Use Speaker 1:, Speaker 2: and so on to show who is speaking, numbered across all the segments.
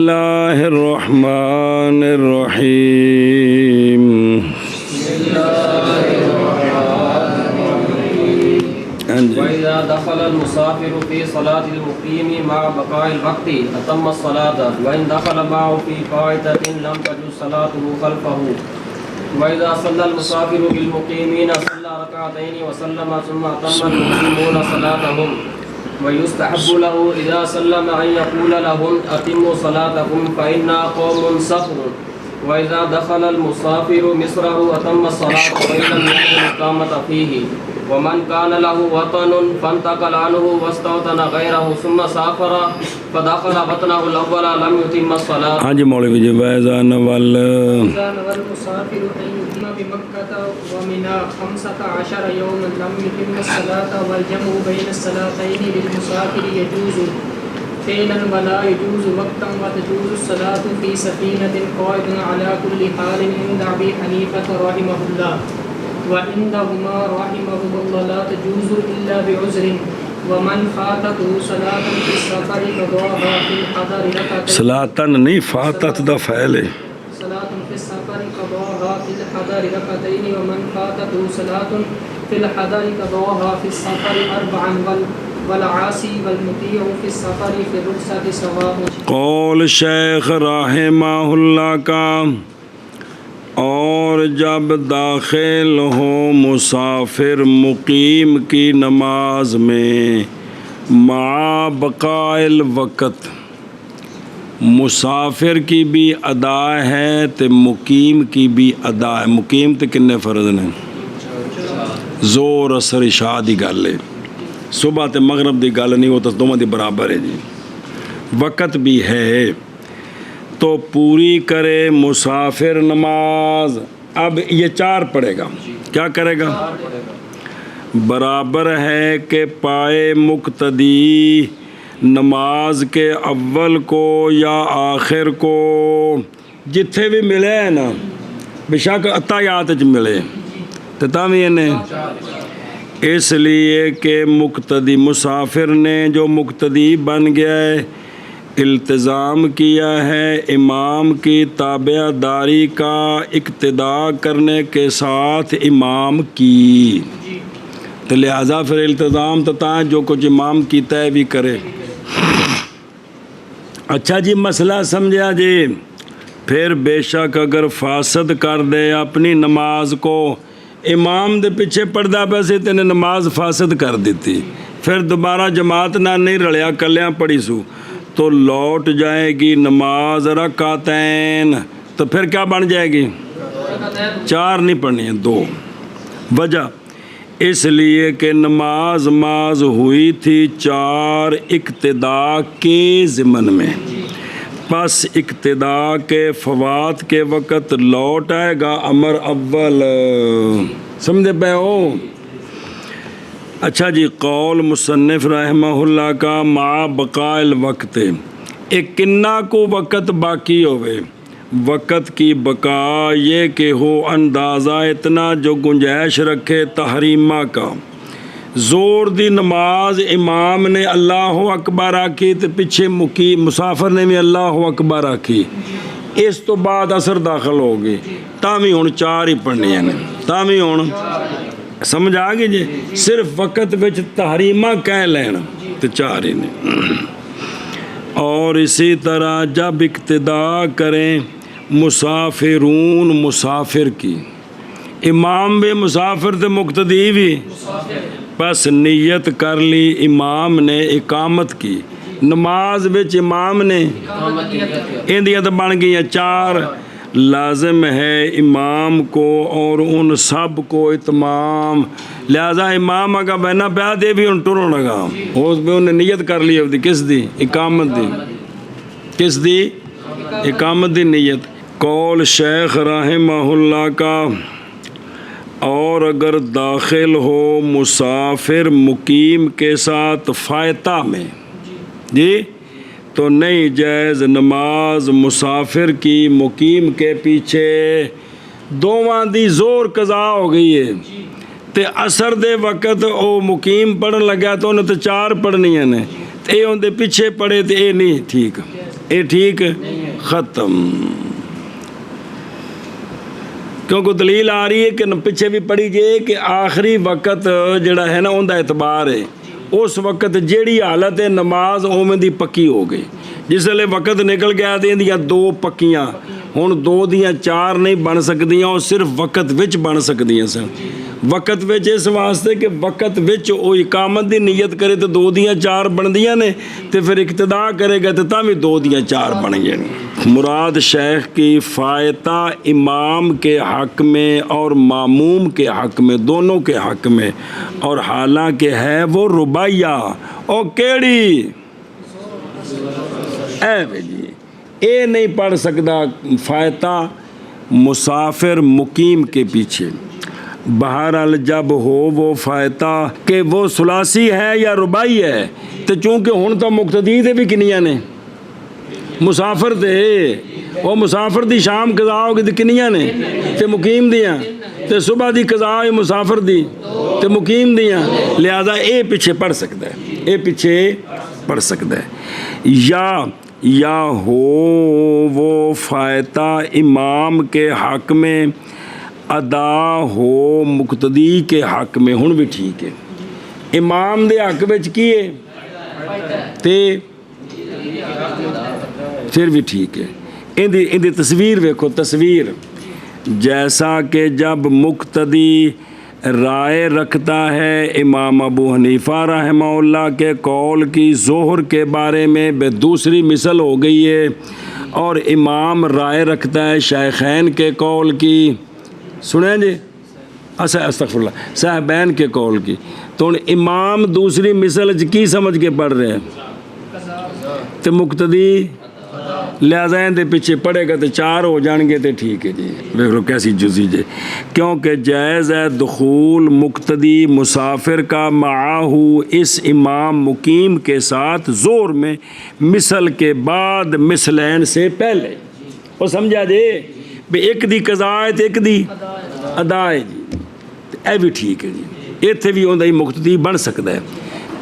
Speaker 1: اللہ الرحمن الرحیم
Speaker 2: وَإِذَا دَخَلَ الْمُسَافِرُ فِي صَلَاةِ الْمُقِيمِ مَعَ بَقَاءِ الْوَقْتِ أَتَمَّ الصَّلَاةَ وَإِنْ دَخَلَ مَعَهُ فِي فَائِتَةٍ لَمْ تَجُزْ صَلَاتُهُ خَلْفَهُ وَإِذَا صَلَّى الْمُسَافِرُ بِالْمُقِيمِينَ صَلَّى رَكْعَتَيْنِ وَسَلَّمَ ثُمَّ أَتَمَّ الْمُقِيمُونَ صَلَاتَهُمْ وَيُسْتَحَبُّ لَهُ إِذَا سَلَّمَ أَنْ يَقُولَ لَهُمْ أَتِمُّوا صَلَاتَكُمْ فَإِنَّا قَوْمٌ صَفٌّ وَإِذَا دَخَلَ الْمُسَافِرُ مِصْرَهُ أَتَمَّ الصَّلَاةَ وَإِن لَّمْ يَكُنْ إِقَامَةً فِيهِ ومن كان له وطن فانتقل عنه واستوطن غيره ثم سافر فدخل وطنه الاول لم يتم الصلاه.
Speaker 1: ہاں جی مولوی جی وَإِذَا نَوَلَ
Speaker 3: المسافر أن يقيم بمكة ومنى 15 يوما لم يتم الصلاة والجمع بين الصلاتين للمسافر يجوز فعلا ولا يجوز وقتا وتجوز الصلاة في سفينة قائد على كل حال عند أبي حنيفة رحمه الله وعندهما رحمهم الله لا تجوز إلا بعذر ومن فاتته صلاة في السفر قضاها في الحضر ركعتين
Speaker 1: صلاةً نہیں فاتت دا فعل ہے
Speaker 3: صلاة في السفر قضاها في الحضر ركعتين ومن فاتته صلاة في الحضر قضاها في السفر 4 والعاصي والمطيع في السفر في الرخصة سواء.
Speaker 1: قول شیخ رحمہ اللہ کا اور جب داخل ہو مسافر مقیم کی نماز میں مع بقاء الوقت مسافر کی بھی ادا ہے تو مقیم کی بھی ادا ہے. مقیم تے کنے فرض نے؟ زور اثر عشاء دی گل ہے، صبح تے مغرب دی گل نہیں، وہ تو دونوں دی برابر ہے جی. وقت بھی ہے تو پوری کرے مسافر نماز. اب یہ 4 پڑھے گا، کیا کرے گا؟ برابر ہے کہ پائے مقتدی نماز کے اول کو یا آخر کو جتھے بھی ملے ہے نا، بشک عطایات وچ ملے تو تاوی انہیں اس لیے کہ مقتدی مسافر نے جو مقتدی بن گیا ہے التزام کیا ہے امام کی تابع داری کا اقتداء کرنے کے ساتھ امام کی، تو لہٰذا پھر التزام تو جو کچھ امام کیتا ہے بھی کرے. اچھا جی مسئلہ سمجھا جی. پھر بے شک اگر فاسد کر دے اپنی نماز کو، امام دے پیچھے پڑھدا پیا سی تے نے نماز فاسد کر دیتی، پھر دوبارہ جماعت نہ نہیں رلیا کلیاں پڑھی سو تو لوٹ جائے گی نماز رکعتین. تو پھر کیا بن جائے گی؟ 4 نہیں پڑھنی ہیں، 2. وجہ اس لیے کہ نماز ماز ہوئی تھی 4 اقتداء کے ضمن میں، پس اقتداء کے فوات کے وقت لوٹ آئے گا امر اول. سمجھے پہ ہو؟ اچھا جی قول مصنف رحمہ اللہ کا مع بقاء الوقت، ایک کنا کو وقت باقی ہوئے. وقت کی بقا یہ کہ ہو اندازہ اتنا جو گنجائش رکھے تحریمہ کا. زور دی نماز امام نے اللہ اکبر آکھی تو پیچھے مسافر نے بھی اللہ اکبر آکھی، اس تو بعد اثر داخل ہوگی تاوی ہوں 4 ہی پڑھنی ہیں، تاوی ہوں سمجھ آ گئی جی. صرف وقت وچ تحریمہ کہہ لینا تو 4 ہی نہیں. اور اسی طرح جب اقتداء کریں مسافرون مسافر کی، امام بھی مسافر تے مقتدی بھی، بس نیت کر لی امام نے اقامت کی نماز وچ، امام نے اندیاں تو بن گئی 4. لازم ہے امام کو اور ان سب کو اتمام. لہذا امام اگر بہنا پیا دے بھی ان ٹروں لگا اس پہ انہیں نیت کر لی ہوتی کس دی؟ اقامت دی. کس دی؟ اقامت دی نیت. قول شیخ رحمہ اللہ کا اور اگر داخل ہو مسافر مقیم کے ساتھ فائتہ میں جی تو نہیں جائز نماز مسافر کی مقیم کے پیچھے. دوواں دی زور قضا ہو گئی ہے تے اثر دے وقت او مقیم پڑھن لگا تو انہیں تو 4 پڑھنیاں نے، تے اون دے پیچھے پڑھے تے اے نہیں ٹھیک. یہ ٹھیک ختم. کیونکہ دلیل آ رہی ہے کہ پیچھے بھی پڑھی جائے کہ آخری وقت جڑا ہے نا ان کا اعتبار ہے. اس وقت جیڑی حالت ہے نماز اوویں دی پکی ہو گئی. جس ویلے وقت نکل گیا تے اندیاں 2 پکیاں ہن 2 دیاں 4 نہیں بن سکدیاں، وہ صرف وقت وچ بن سکدیاں سن. وقت وچ اس واسطے کہ وقت وچ وہ اقامت دی نیت کرے تو 2 دیاں 4 بندیاں نے، تے پھر اقتدا کرے گا تو تاں بھی 2 دیاں 4 بن گئیں. مراد شیخ کی فائتہ امام کے حق میں اور ماموم کے حق میں، دونوں کے حق میں، اور حالانکہ ہے وہ رباعیہ. او کیڑی اے جی اے نہیں پڑھ سکتا فائتہ مسافر مقیم کے پیچھے. بہرحال جب ہو وہ فائتہ کہ وہ ثلاثی ہے یا رباعی ہے، تو چونکہ ہن تو مقتدی دے بھی کنیاں نے، مسافر دے وہ مسافر دی شام قضا ہوگی تو کنیاں نے تے مقیم دیاں، تے صبح دی قضا ہوئی مسافر دی تے مقیم دیاں، لہذا اے پیچھے پڑھ سکتا ہے، اے پیچھے پڑھ سکتا ہے. یا ہو وہ فائتہ امام کے حق میں، ادا ہو مقتدی کے حق میں. ہن بھی ٹھیک ہے، امام دے حق وچ کی ہے تے پھر بھی ٹھیک ہے. اندی تصویر ویکھو، تصویر جیسا کہ جب مقتدی رائے رکھتا ہے امام ابو حنیفہ رحمہ اللہ کے قول کی ظہر کے بارے میں، بے دوسری مثل ہو گئی ہے، اور امام رائے رکھتا ہے شیخین کے قول کی، سنیں جی استغفر اللہ، صاحبین کے قول کی. تو امام دوسری مثل کی سمجھ کے پڑھ رہے ہیں تو مقتدی لہذا دے پیچھے پڑے گا تو 4 ہو جان گے تو ٹھیک ہے جی. دیکھ لو کیسی جزی جی. کیونکہ جائز ہے دخول مقتدی مسافر کا معاہو اس امام مقیم کے ساتھ زور میں، مثل کے بعد مثلین سے پہلے. وہ سمجھا جی بھی ایک دی قضا ہے تو ایک دی ادا ہے جی، اے بھی ٹھیک ہے جی. ایتھے بھی ہوندا ہی مقتدی بن سکتا ہے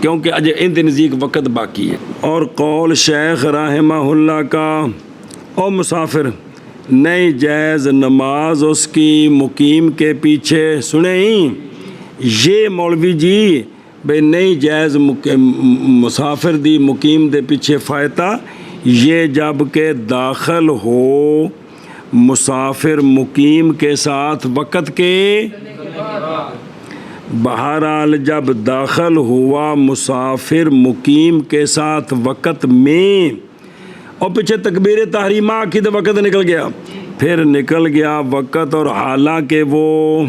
Speaker 1: کیونکہ اجے ان دے نزدیک وقت باقی ہے. اور قول شیخ رحمہ اللہ کا او مسافر نہیں جائز نماز اس کی مقیم کے پیچھے. سنیں یہ مولوی جی بھئی نہیں جائز مسافر دی مقیم دے پیچھے فائتہ، یہ جب کہ داخل ہو مسافر مقیم کے ساتھ وقت کے. بہرحال جب داخل ہوا مسافر مقیم کے ساتھ وقت میں، اور پیچھے تکبیر تحریمہ کی تو وقت نکل گیا، پھر نکل گیا وقت، اور حالانکہ وہ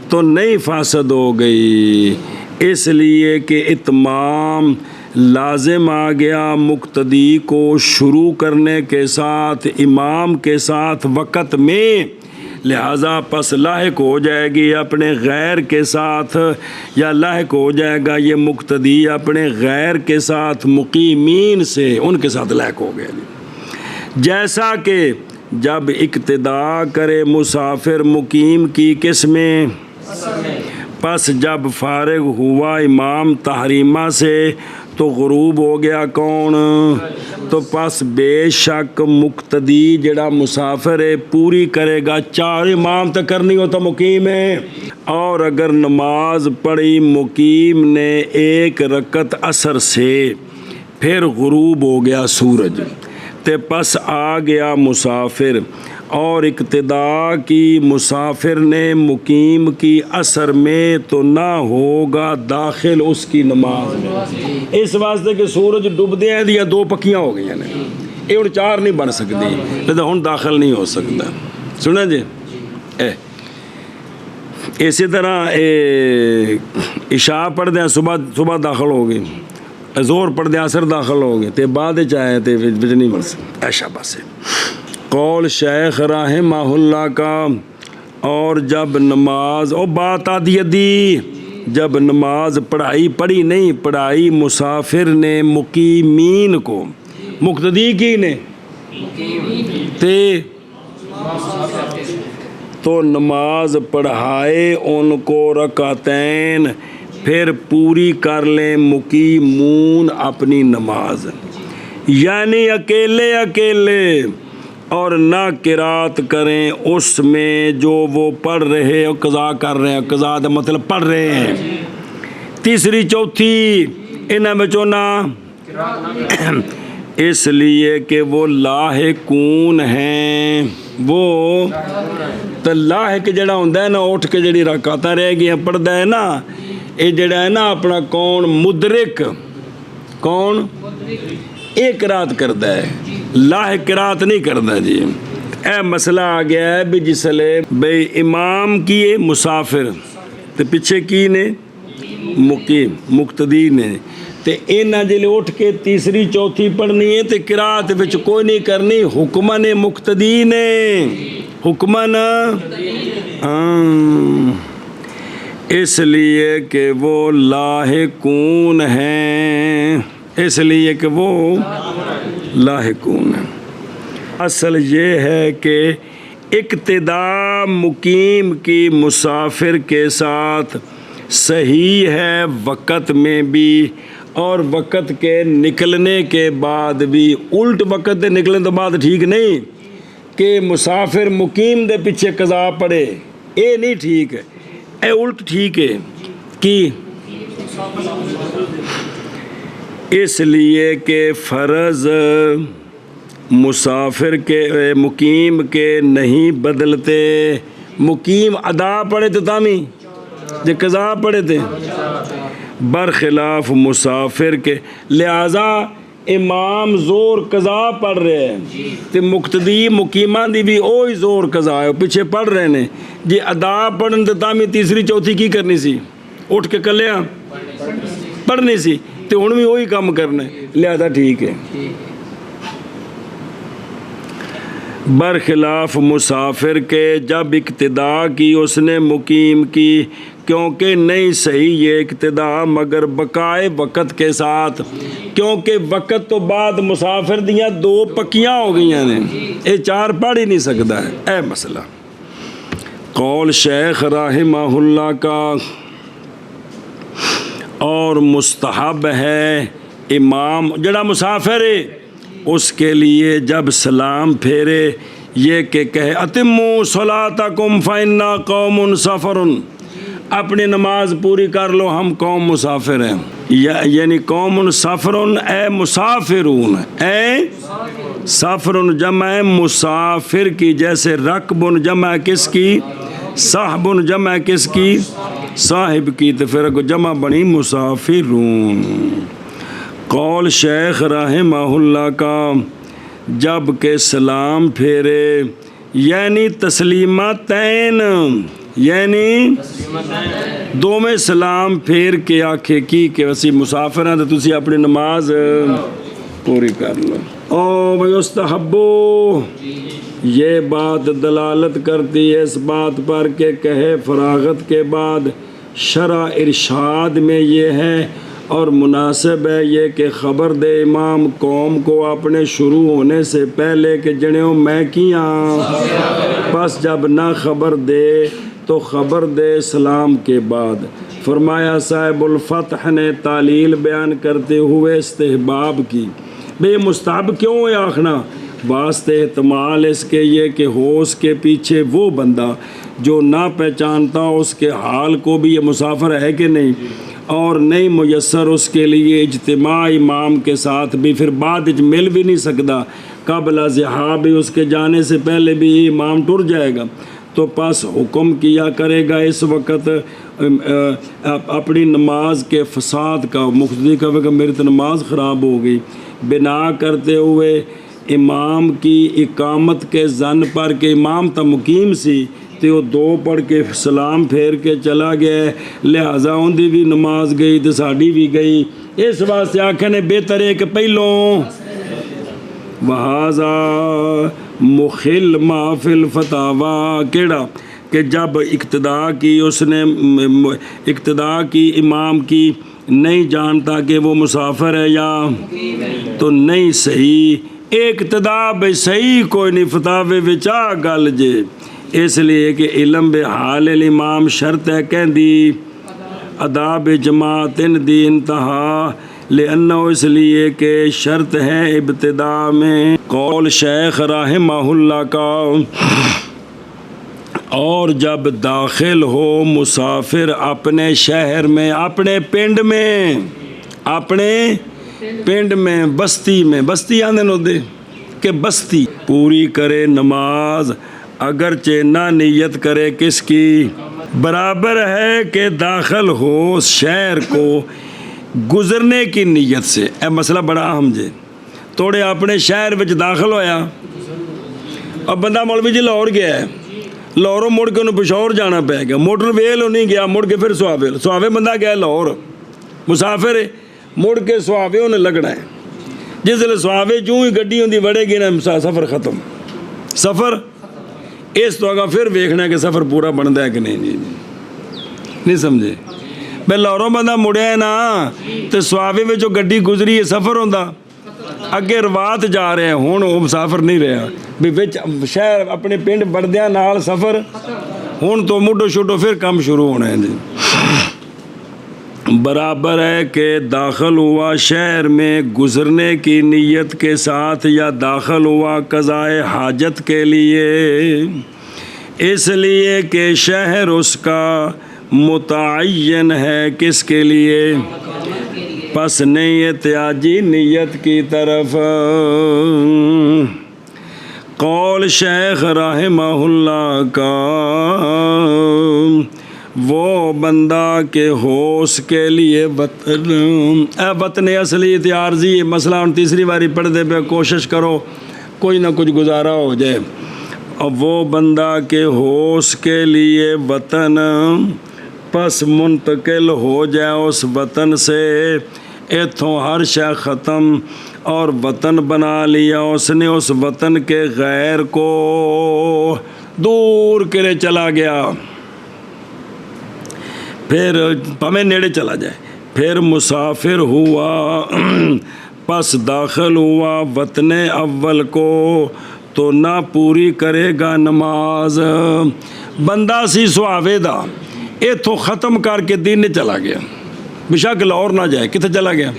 Speaker 1: تو نہیں فاسد ہو گئی، اس لیے کہ اتمام لازم آ گیا مقتدی کو شروع کرنے کے ساتھ امام کے ساتھ وقت میں، لہذا پس لاحق ہو جائے گی اپنے غیر کے ساتھ، یا لاحق ہو جائے گا یہ مقتدی اپنے غیر کے ساتھ مقیمین سے، ان کے ساتھ لاحق ہو گیا. جیسا کہ جب اقتدا کرے مسافر مقیم کی کس میں، پس جب فارغ ہوا امام تحریمہ سے تو غروب ہو گیا کون، تو پس بے شک مقتدی جڑا مسافر ہے پوری کرے گا 4. امام تک کرنی ہوتا مقیم ہے. اور اگر نماز پڑھی مقیم نے 1 رکعت عصر سے، پھر غروب ہو گیا سورج، تے پس آ گیا مسافر، اور اقتدا کی مسافر نے مقیم کی عصر میں، تو نہ ہوگا داخل اس کی نماز میں، اس واسطے کہ سورج ڈوبدے ہیں دیا 2 پکیاں ہو گئی ہیں، یہ ہن 4 نہیں بن سکتی، لہذا ہن داخل نہیں ہو سکتا. سنیں جی اسی طرح عشاء پڑھ دیں صبح داخل ہو گئی، زور پڑھ دیں عصر داخل ہو گئے، تے بعد چاہے تے وچ نہیں بن سکتا. ایشا بس قول شیخ رحمہ اللہ کا. اور جب نماز بات آدھی ادی، جب نماز پڑھی نہیں پڑھائی مسافر نے مقیمین کو، مقتدی کی نے تو نماز پڑھائے ان کو رکعتین، پھر پوری کر لیں مقیمون اپنی نماز. یعنی اکیلے اکیلے، اور نہ قرات کریں اس میں جو وہ پڑھ رہے اور قضا کر رہے ہیں، قضا کا مطلب پڑھ رہے ہیں۔ تیسری چوتھی انہاں بچوں نہ، اس لیے کہ وہ لاحقون ہیں، وہ تو لاحق جڑا ہوندا ہے نا، اٹھ کے جڑی رکعتاں رہ گئی پڑھدا ہے نا، یہ جڑا ہے نا اپنا کون مدرک، کون ایک قرات کردا ہے، لاحق قرات نہیں کردا جی۔ اے مسئلہ آ گیا ہے بھی جسلے بھئی امام کی مسافر تے پیچھے کی نے مقیم مقتدی نے، تے انہاں جلے اٹھ کے تیسری چوتھی پڑھنی ہے تے قرات وچ کوئی نہیں کرنی، حکمن مقتدی نے، حکمن اس لیے کہ وہ لاحقون ہیں، اس لیے کہ وہ لاحقون ہیں۔ اصل یہ ہے کہ اقتداء مقیم کی مسافر کے ساتھ صحیح ہے وقت میں بھی اور وقت کے نکلنے کے بعد بھی۔ الٹ وقت دے نکلنے تو بعد ٹھیک نہیں کہ مسافر مقیم دے پیچھے قضا پڑے، اے نہیں ٹھیک ہے، اے الٹ ٹھیک ہے کی، اس لیے کہ فرض مسافر کے مقیم کے نہیں بدلتے، مقیم ادا پڑے تو تامی جو قضا پڑے تھے، برخلاف مسافر کے، لہذا امام زور قضا پڑھ رہے ہیں تے مقتدی مقیمان دی بھی اوہی زور قضا ہے، پیچھے پڑھ رہے ہیں جی ادا پڑھن تے تامی تیسری چوتھی کی کرنی سی، اٹھ کے کلیاں پڑھنی سی تے ہن بھی وہی کام کرنا ہے، لہذا ٹھیک ہے۔ برخلاف مسافر کے جب اقتدا کی اس نے مقیم کی، کیونکہ نہیں صحیح یہ اقتدا مگر بقائے وقت کے ساتھ، کیونکہ وقت تو بعد مسافر دیاں دو پکیاں ہو گئی ہیں، اے چار پڑھ ہی نہیں سکتا ہے، اے مسئلہ۔ قول شیخ رحمہ اللہ کا اور مستحب ہے امام جڑا مسافر ہے اس کے لیے جب سلام پھیرے یہ کہ کہے اتموا صلاتکم فإنا قوم سفر، اپنی نماز پوری کر لو ہم قوم مسافر ہیں، یعنی قوم سفر اے مسافرون، اے سفر جمع مسافر کی، جیسے رکب جمع کس کی، صاحب جمع کس کی، صاحب کی، تو پھر جمع بنی مسافرون۔ قول شیخ رحمہ اللہ کا جب کہ سلام پھیرے یعنی تسلیمتین، یعنی دو میں سلام پھیر کے آکھے کی کہ اسی مسافر ہیں تو تسی اپنی نماز پوری کر لو۔ او یستحبو، یہ بات دلالت کرتی ہے اس بات پر کہ کہے فراغت کے بعد شرع ارشاد میں یہ ہے اور مناسب ہے یہ کہ خبر دے امام قوم کو اپنے شروع ہونے سے پہلے کہ جنہوں میں کیاں، پس جب نہ خبر دے تو خبر دے سلام کے بعد۔ فرمایا صاحب الفتح نے تعلیل بیان کرتے ہوئے استحباب کی، بے مستحب کیوں ہے آخنا، واسطے احتمال اس کے یہ کہ ہو اس کے پیچھے وہ بندہ جو نہ پہچانتا اس کے حال کو بھی یہ مسافر ہے کہ نہیں، اور نہیں میسر اس کے لیے اجتماع امام کے ساتھ بھی، پھر بعد مل بھی نہیں سکتا، قبل ذہاب اس کے جانے سے پہلے بھی امام ٹر جائے گا، تو پس حکم کیا کرے گا اس وقت اپنی نماز کے فساد کا، مقتدی کہے گا میری تو نماز خراب ہو گئی، بنا کرتے ہوئے امام کی اقامت کے ظن پر کہ امام تا مقیم سی تے وہ دو پڑھ کے سلام پھیر کے چلا گیا، لہٰذا ان دی بھی نماز گئی تے ساڈی بھی گئی، اس واسطے آکھے نے بہتر ہے کہ پہلوں وہذا مخل ما فی الفتاوی، کیڑا کہ جب اقتدا کی اس نے اقتدا کی امام کی نہیں جانتا کہ وہ مسافر ہے یا تو نہیں صحیح اقتدا بے صحیح کوئی نہیں فتاوے وچا گل جے، اس لیے کہ علم بے حال الامام شرط ہے کہندی آداب جماعت دی انتہا، لأنہ اس لیے کہ شرط ہے ابتدا میں قول شیخ رحمہ اللہ کا، اور جب داخل ہو مسافر اپنے شہر میں، اپنے پنڈ میں، اپنے پنڈ میں، بستی میں، بستی آنے نو دے کہ بستی پوری کرے نماز اگرچہ نہ نیت کرے کس کی، برابر ہے کہ داخل ہو شہر کو گزرنے کی نیت سے۔ اے مسئلہ بڑا اہم جے، توڑے اپنے شہر وچ داخل ہویا، اب بندہ مولوی جی لاہور گیا ہے، لاہوروں مڑ کے انہوں پشاور جانا پہ گیا، موٹر ویل نہیں گیا، مڑ کے پھر سواوے بندہ گیا لاہور مسافر ہے، مڑ کے سواوے انہیں لگنا ہے، جس لئے سواوے چوں ہی گڈی ہوندی وڑے گی نا سفر ختم، سفر اس تو اگا پھر ویکھنا ہے کہ سفر پورا بنتا ہے کہ نہیں، نہیں سمجھے بھائی لاہوروں بندہ مڑیا ہے نا تو سواوے میں جو گڈی گزری ہے سفر ہوندہ، اگے روات جا رہے ہیں، ہون وہ مسافر نہیں رہا بھی وچ شہر اپنے پنڈ بردیاں نال سفر، ہون تو مڈو شوٹو پھر کام شروع ہونا ہے جی۔ برابر ہے کہ داخل ہوا شہر میں گزرنے کی نیت کے ساتھ یا داخل ہوا قضائے حاجت کے لیے، اس لیے کہ شہر اس کا متعین ہے کس کے لیے، پس نہیں احتیاجی نیت کی طرف۔ قول شیخ رحمہ اللہ کا، وہ بندہ کہ ہو اس کے لیے وطن، اے وطن اصلی اتیارزی مسئلہ ہم تیسری باری پڑھ دے پہ کوشش کرو کوئی نہ کچھ گزارا ہو جائے، اب وہ بندہ کہ ہو اس کے لیے وطن، پس منتقل ہو جائے اس وطن سے، ایتھوں ہر شے ختم اور وطن بنا لیا اس نے، اس وطن کے غیر کو دور کرے چلا گیا، پھر پمیں نیڑے چلا جائے، پھر مسافر ہوا، پس داخل ہوا وطن اول کو تو نہ پوری کرے گا نماز، بندہ سی سواوے دا ایتھوں ختم کر کے دینے چلا گیا، بشک لاہور نہ جائے، کتنے چلا گیا،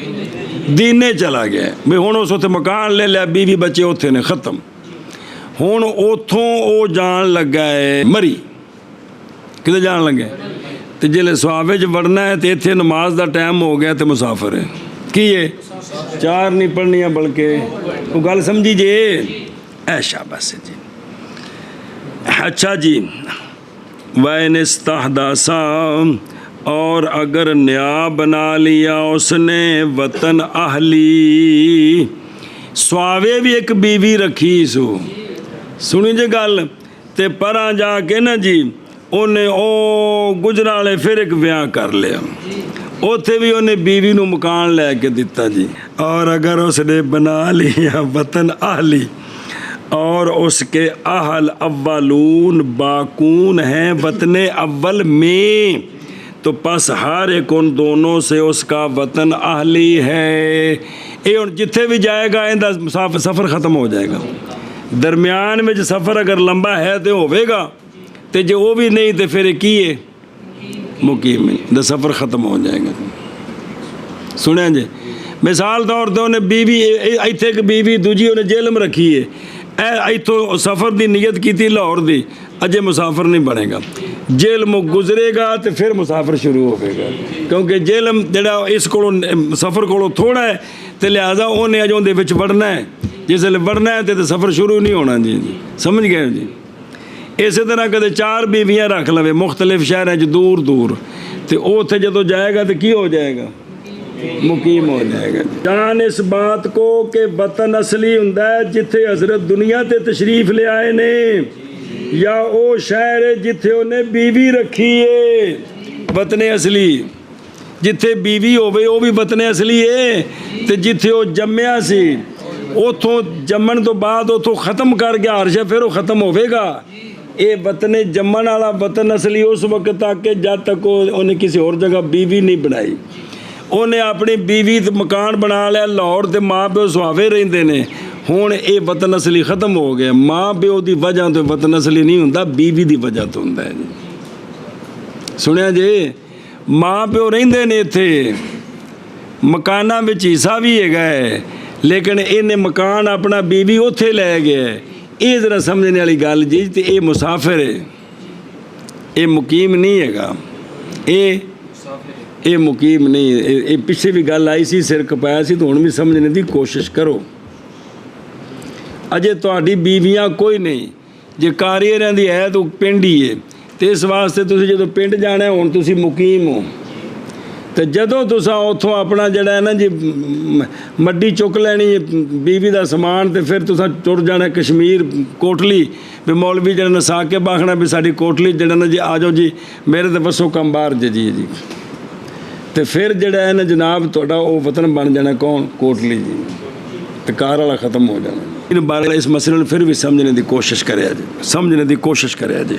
Speaker 1: دینے چلا گیا بھئی ہون اس اتنے مکان لے لیا، بیوی بچے اتنے نے ختم، ہون اتھوں او جان لگا ہے مری، کتنے جان لگے تو جلے سواوے جو وڑنا ہے تو اتھے نماز دا ٹائم ہو گیا تو مسافر ہے کیے، چار نہیں پڑھنی ہے بلکہ وہ گل سمجھی جے، اے شاباش جی۔ اچھا جی، وَإِنِ اسْتَحْدَثَ، اور اگر نیا بنا لیا اس نے وطن اہلی، سواوے بھی ایک بیوی رکھی سو، سنی جے گل تے پرا جا کے نا جی انہیں او گجرالے پھر ایک بیاہ کر لیا، اوتھے بھی انہیں بیوی نو مکان لے کے دیتا جی، اور اگر اس نے بنا لیا وطن اہلی اور اس کے اہل اولون باقون ہیں وطن اول میں، تو پس ہر ایک ان دونوں سے اس کا وطن اہلی ہے، یہ جتھے بھی جائے گا اندہ سفر ختم ہو جائے گا، درمیان میں جو سفر اگر لمبا ہے تو ہوئے گا، تو جو وہ بھی نہیں تو پھر کیے مقیم میں دا سفر ختم ہو جائے گا۔ سنیں جی مثال طور تو انہیں بیوی ایتھے ایک بیوی دوجی انہیں جیل میں رکھی ہے، ایتھو سفر دی نیت کی تھی لاہور دی، اجے مسافر نہیں بنے گا، جیل میں گزرے گا تو پھر مسافر شروع ہوگے گا، کیونکہ جیل جڑا اس کو سفر کو تھوڑا ہے تو لہٰذا انہیں اجوں دے وچ وڑنا ہے، جس لئے وڑنا ہے تو سفر شروع نہیں ہونا جی، سمجھ گئے جی۔ اسی طرح کدے چار بیویاں رکھ لوے مختلف شہریں دور دور، تو اوتھے جدو جائے گا تو کی ہو جائے گا، مقیم ہو جائے گا۔ جان اس بات کو کہ وطن اصلی ہوندا ہے جتھے حضرت دنیا تے تشریف لے آئے نے، یا او شہر ہے جتھے انہیں بیوی رکھی ہے، وطن اصلی جتھے بیوی ہوئے وہ بھی وطن اصلی ہے، تے جتھے وہ جمعہ سی اوتھوں جمن تو بعد اوتھوں ختم کر گیا ہر شے پھر وہ ختم ہوئے گا، اے وطن جمن والا وطن اصلی اس وقت تک کہ جب تک انہیں کسی اور جگہ بیوی نہیں بنائی، انہیں اپنی بیوی مکان بنا لیا لاہور تے ماں پیو سہاوے رہندے نے، ہوں اے وطن اصلی ختم ہو گیا، ماں پیو دی وجہ تو وطن اصلی نہیں ہوندا، بیوی دی وجہ تو ہوندا ہے جی۔ سنیا جی ماں پیو رہندے نے ایتھے ਮਕਾਨਾਂ ਵਿੱਚ ਹਿੱਸਾ ਵੀ ਹੈਗਾ ਹੈ, ਲੇਕਿਨ ਇਹਨੇ ਮਕਾਨ ਆਪਣਾ ਬੀਵੀ ਉੱਥੇ ਲੈ ਗਿਆ ਹੈ। ਇਹ ਜ਼ਰਾ ਸਮਝਣ ਵਾਲੀ ਗੱਲ ਜੀ। ਤੇ ਇਹ ਮੁਸਾਫਿਰ ਹੈ, ਇਹ ਮੁਕੀਮ ਨਹੀਂ ਹੈਗਾ। ਇਹ ਮੁਕੀਮ ਨਹੀਂ। ਇਹ ਪਿੱਛੇ ਵੀ ਗੱਲ ਆਈ ਸੀ, ਸਿਰ ਕਪਾਇਆ ਸੀ, ਤਾਂ ਹੁਣ ਵੀ ਸਮਝਣ ਦੀ ਕੋਸ਼ਿਸ਼ ਕਰੋ। ਅਜੇ ਤੁਹਾਡੀ ਬੀਵੀਆਂ ਕੋਈ ਨਹੀਂ, ਜੇ ਕਾਰੀਅਰਾਂ ਦੀ ਹੈ ਤਾਂ ਪਿੰਡ ਹੀ ਹੈ। ਤੇ ਇਸ ਵਾਸਤੇ ਤੁਸੀਂ ਜਦੋਂ ਪਿੰਡ ਜਾਣਾ, ਹੁਣ ਤੁਸੀਂ ਮੁਕੀਮ ਹੋ, ਤੇ ਜਦੋਂ ਤੁਸੀਂ ਉੱਥੋਂ ਆਪਣਾ ਜਿਹੜਾ ਹੈ ਨਾ ਜੀ ਮੱਡੀ ਚੁੱਕ ਲੈਣੀ ਹੈ ਬੀਵੀ ਦਾ ਸਮਾਨ, ਤੇ ਫਿਰ ਤੁਸੀਂ ਤੁਰ ਜਾਣਾ ਕਸ਼ਮੀਰ ਕੋਟਲੀ, ਵੀ ਮੌਲਵੀ ਜਿਹੜਾ ਨਸਾ ਕੇ ਬਾਖਣਾ ਵੀ ਸਾਡੀ ਕੋਟਲੀ ਜਿਹੜਾ ਨਾ ਜੀ ਆ ਜਾਓ ਜੀ, ਮੇਰੇ ਤਾਂ ਵੱਸੋਂ ਕੰਮ ਬਾਹਰ ਜੀ। ਤੇ ਫਿਰ ਜਿਹੜਾ ਹੈ ਨਾ ਜਨਾਬ ਤੁਹਾਡਾ ਉਹ ਵਤਨ ਬਣ ਜਾਣਾ ਕੌਣ? ਕੋਟਲੀ ਜੀ। ਤੇ ਕਾਰ ਵਾਲਾ ਖਤਮ ਹੋ ਜਾਣਾ। ਇਹਨੂੰ ਬਾਰੇ ਇਸ ਮਸਲੇ ਨੂੰ ਫਿਰ ਵੀ ਸਮਝਣ ਦੀ ਕੋਸ਼ਿਸ਼ ਕਰਿਆ ਜੀ।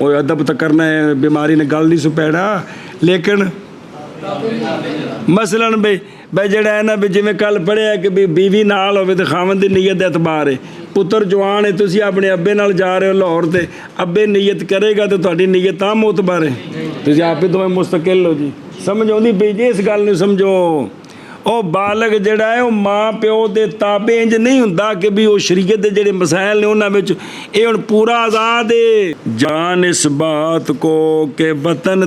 Speaker 1: ਉਹ ਅਦਬ ਤਾਂ ਕਰਨਾ ਹੈ, ਬਿਮਾਰੀ ਨੇ ਗੱਲ ਨਹੀਂ ਸੁਪੈੜਾ, ਲੇਕਿਨ ਮਸਲਨ ਬਈ ਜਿਹੜਾ ਹੈ ਨਾ ਵੀ ਜਿਵੇਂ ਕੱਲ ਪੜ੍ਹਿਆ ਕਿ ਵੀ ਬੀਵੀ ਨਾਲ ਹੋਵੇ ਤੇ ਖਾਵਨ ਦੀ ਨੀਅਤ ਦਾ ਇਤਬਾਰ ਹੈ। ਪੁੱਤਰ ਜਵਾਨ ਹੈ, ਤੁਸੀਂ ਆਪਣੇ ਅੱਬੇ ਨਾਲ ਜਾ ਰਹੇ ਹੋ ਲਾਹੌਰ, ਤੇ ਅੱਬੇ ਨੀਅਤ ਕਰੇਗਾ ਤੇ ਤੁਹਾਡੀ ਨੀਅਤ ਤਾਂ ਮੋਤਬਰ ਹੈ। ਤੁਸੀਂ ਆਪੇ ਦੋਵੇਂ ਮੁਸਤਕਿਲ ਹੋ ਜੀ। ਸਮਝ ਆਉਂਦੀ ਪਈ ਜੀ? ਇਸ ਗੱਲ ਨੂੰ ਸਮਝੋ। ਉਹ ਬਾਲਗ ਜਿਹੜਾ ਹੈ ਉਹ ਮਾਂ ਪਿਓ ਦੇ ਤਾਬੇ ਇੰਜ ਨਹੀਂ ਹੁੰਦਾ ਕਿ ਵੀ ਉਹ ਸ਼ਰੀਅਤ ਦੇ ਜਿਹੜੇ ਮਸਾਇਲ ਨੇ ਉਹਨਾਂ ਵਿੱਚ ਇਹ ਹੁਣ ਪੂਰਾ ਆਜ਼ਾਦ ਹੈ। ਜਾਨ ਇਸ ਬਾਤ ਕੋ ਕਿ ਵਤਨ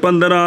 Speaker 1: 15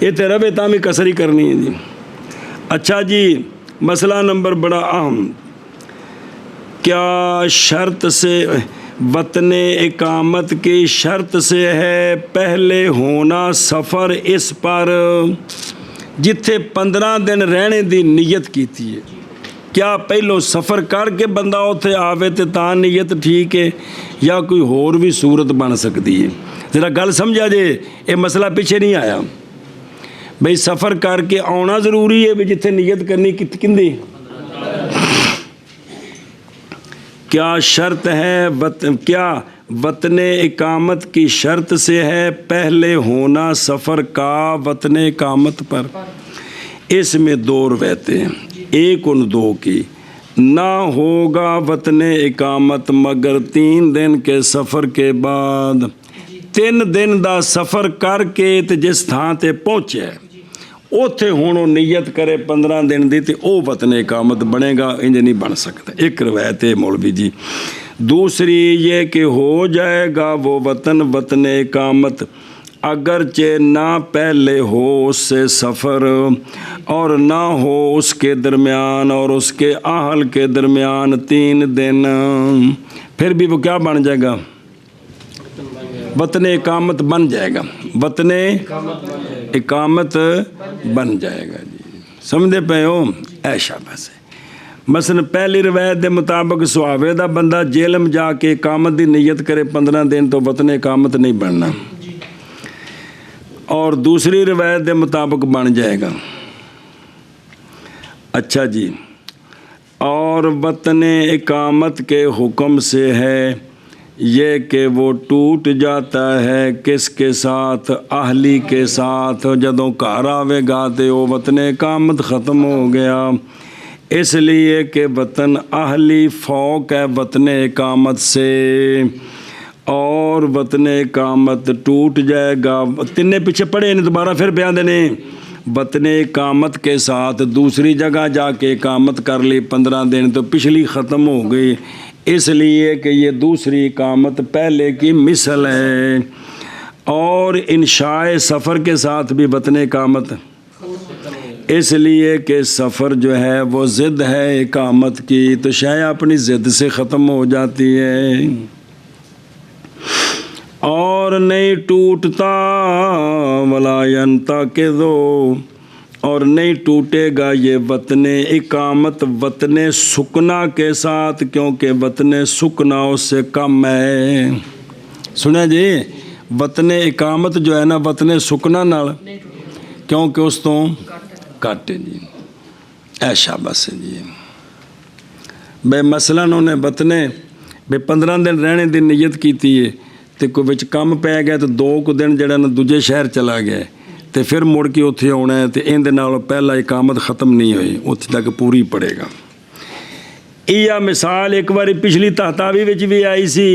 Speaker 1: یہ تو رہے تاں بھی کسر ہی کرنی ہے جی. اچھا جی مسئلہ نمبر بڑا اہم، کیا شرط سے وطن اقامت کی شرط سے ہے پہلے ہونا سفر اس پر جتھے 15 دن رہنے دی نیت کیتی ہے؟ کیا پہلو سفر کر کے بندہ اتنے آوے تے تاں نیت ٹھیک ہے یا کوئی ہور بھی صورت بن سکتی ہے؟ ذرا گل سمجھا جے، یہ مسئلہ پیچھے نہیں آیا. بھئی سفر کر کے آنا ضروری ہے بھی جتھے نیت کرنی کندی؟ کیا شرط ہے کیا وطن اقامت کی شرط سے ہے پہلے ہونا سفر کا وطن اقامت پر؟ اس میں 2 روایتیں ہیں، ایک ان 2 کی. نہ ہوگا وطن اقامت مگر 3 دن کے سفر کے بعد. 3 دن دا سفر کر کے تے جس تھان تے پہنچے اوتھے ہون او نیت کرے 15 دن دی تے او وطن اقامت بنے گا، انج نہیں بن سکتا. ایک روایت ہے مولوی جی. دوسری یہ کہ ہو جائے گا وہ وطن اقامت اگرچہ نہ پہلے ہو اس سے سفر اور نہ ہو اس کے درمیان اور اس کے اہل کے درمیان 3 دن، پھر بھی وہ کیا بن جائے گا؟ وطن اقامت بن جائے گا، وطن اقامت بن جائے گا جی. سمجھے پے ہو؟ ایشا بس مثلا پہلی روایت دے مطابق سہاوے دا بندہ جیلم جا کے اقامت دی نیت کرے 15 دن تو وطن اقامت نہیں بننا، اور دوسری روایت دے مطابق بن جائے گا. اچھا جی، اور وطن اقامت کے حکم سے ہے یہ کہ وہ ٹوٹ جاتا ہے کس کے ساتھ؟ اہلی کے ساتھ. جدوں گھر آوے گا تے وہ وطن اقامت ختم ہو گیا، اس لیے کہ وطن اہلی فوق ہے وطن اقامت سے، اور وطن اقامت ٹوٹ جائے گا. 3 پیچھے پڑھے نہیں، دوبارہ پھر بیان دینے. وطن اقامت کے ساتھ دوسری جگہ جا کے اقامت کر لی 15 دن تو پچھلی ختم ہو گئی، اس لیے کہ یہ دوسری اقامت پہلے کی مثل ہے. اور انشاء سفر کے ساتھ بھی وطن اقامت، اس لیے کہ سفر جو ہے وہ ضد ہے اقامت کی، تو شے اپنی ضد سے ختم ہو جاتی ہے اور نہیں ٹوٹتا. ولا ینتقضو، اور نہیں ٹوٹے گا یہ وطن اقامت وطن سکنا کے ساتھ، کیونکہ وطن سکنا اس سے کم ہے. سنیں جی، وطن اقامت جو ہے نا وطن سکنا نال، کیونکہ اس تو کٹ جی. ایشا بس جی. بے مثلاً انہیں وطنے بے 15 دن رہنے دی نیت کیتی ہے تے کوئی وچ کم پی گیا تو 2 دن جڑا نا دوجے شہر چلا گیا تے پھر مڑ کے اتنے آنا ہے تے ان دے نال پہلا اقامت ختم نہیں ہوئی، اتنے تک پوری پڑے گا. یہ مثال ایک باری پچھلی تحتاوی وچ بھی آئی سی،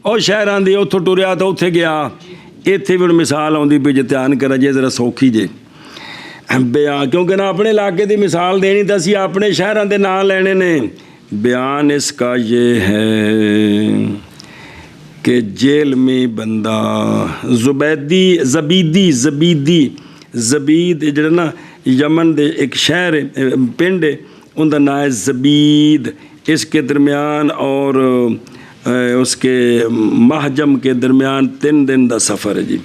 Speaker 1: اور شہراں دی اتوں ٹریا تو اتنے گیا. اتنے بھی مثال آتی بھی جے دھیان کرا جے ذرا سوکھی جے بیان، کیونکہ نہ اپنے علاقے دی مثال دینی تو اسی اپنے شہراں دے نام لینے نے. بیان اس کا یہ ہے کہ جیل میں بندہ زبید جڑا نا یمن دے ایک شہر پنڈ ہے، ان کا نام ہے زبید. اس کے درمیان اور اس کے محجم کے درمیان 3 دن دا سفر ہے جی.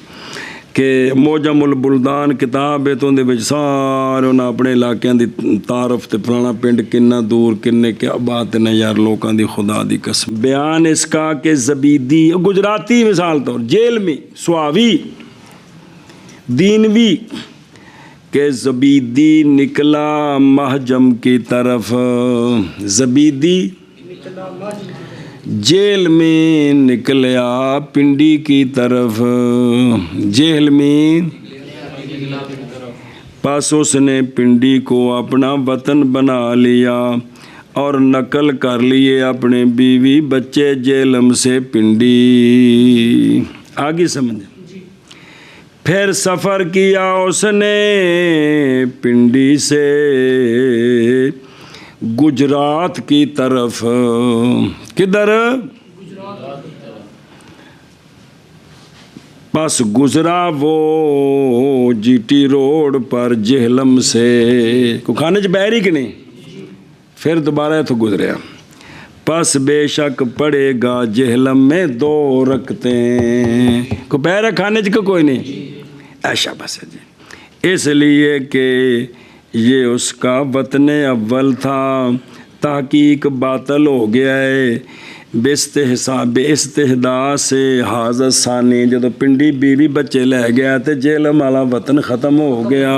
Speaker 1: کہ موجم البلدان کتاب ہے تو اندے وچ سارے انہاں اپنے علاقیاں دی تعارف تے فلانا پنڈ کنا دور کنے کیا بات نے یار لوکاں دی خدا دی قسم. بیان اس کا کہ زبیدی گجراتی مثال طور جیل میں سواوی دینوی کہ زبیدی نکلا محجم کی طرف، زبیدی جیل میں نکلیا پنڈی کی طرف، جیل میں پس اس نے پنڈی کو اپنا وطن بنا لیا اور نقل کر لیے اپنے بیوی بچے جیلم سے پنڈی. آگے سمجھ. پھر سفر کیا اس نے پنڈی سے گجرات کی طرف. کدھر؟ پس گزرا وہ جی ٹی روڈ پر جہلم سے، کو کھانے چ بہری کہ نہیں، پھر دوبارہ تو گزریا، پس بے شک پڑے گا جہلم میں 2 رکعتیں، کو پہرا کھانے چ کوئی نہیں، ایشا بس ہے جی، اس لیے کہ یہ اس کا وطن اول تھا، تحقیق باطل ہو گیا ہے، بے استحدا سے حاضر ثانی، جب پنڈی بیوی بچے لے گیا تو جہلم والا وطن ختم ہو گیا۔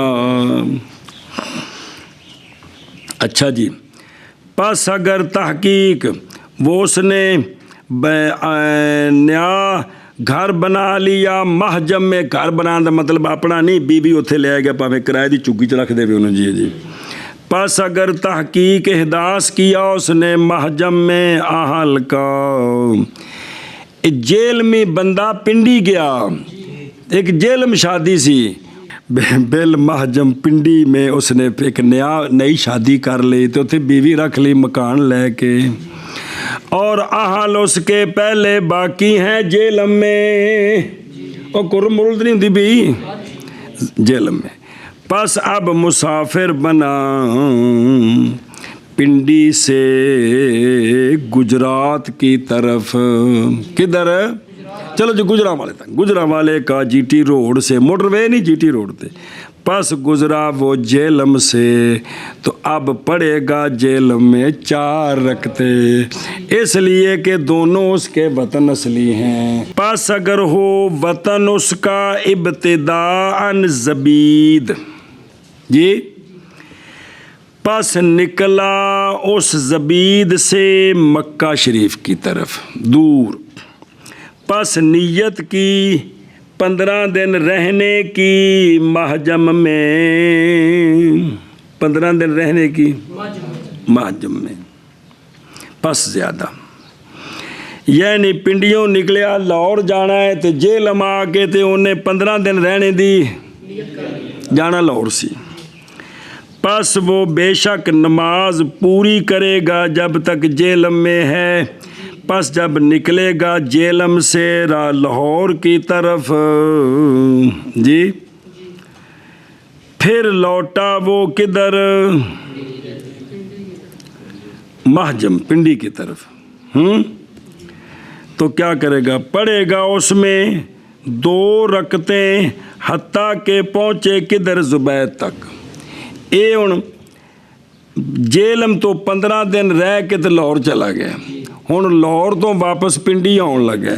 Speaker 1: اچھا جی، پس اگر تحقیق وہ اس نے نیا گھر بنا لیا، محجم میں گھر بنانا مطلب اپنا نہیں، بیوی اتنے لے گیا پاوے کرائے دی چگی چ رکھ دے انہوں جی، پس اگر تحقیق احداث کیا اس نے محجم میں اہل کا، جیل میں بندہ پنڈی گیا، ایک جیل میں شادی سی، بل محجم پنڈی میں اس نے ایک نئی شادی کر لی تو اتنے بیوی رکھ لی مکان لے کے، اور اہل اس کے پہلے باقی ہیں جیلم میں، اور قرم مرد نہیں ہوتی بھی جیلم میں، پس اب مسافر بنا پنڈی سے گجرات کی طرف، کدھر، چلو جو گجرانوالے تک، گجرانوالے کا جی ٹی روڈ سے، موٹر وے نہیں جی ٹی روڈ تھے، پس گزرا وہ جہلم سے، تو اب پڑے گا جہلم میں 4 رکعتیں، اس لیے کہ دونوں اس کے وطن اصلی ہیں۔ پس اگر ہو وطن اس کا ابتداءً زبید، جی پس نکلا اس زبید سے مکہ شریف کی طرف دور، پس نیت کی 15 دن رہنے کی محجم میں، 15 دن رہنے کی محجم میں، پس زیادہ، یعنی پنڈیوں نکلیا لاہور جانا ہے تو جیلم آ کے تے انہیں 15 دن رہنے دی، جانا لاہور سی، پس وہ بے شک نماز پوری کرے گا جب تک جیلم میں ہے، پس جب نکلے گا جیلم سے لاہور کی طرف، جی پھر لوٹا وہ کدھر، محجم پنڈی کی طرف، تو کیا کرے گا، پڑھے گا اس میں 2 رکعتیں حتیٰ کہ پہنچے کدھر، زبید تک، اے ہن جیلم تو 15 دن رہ کے تو لاہور چلا گیا، ہن لاہور تو واپس پنڈی آن لگا،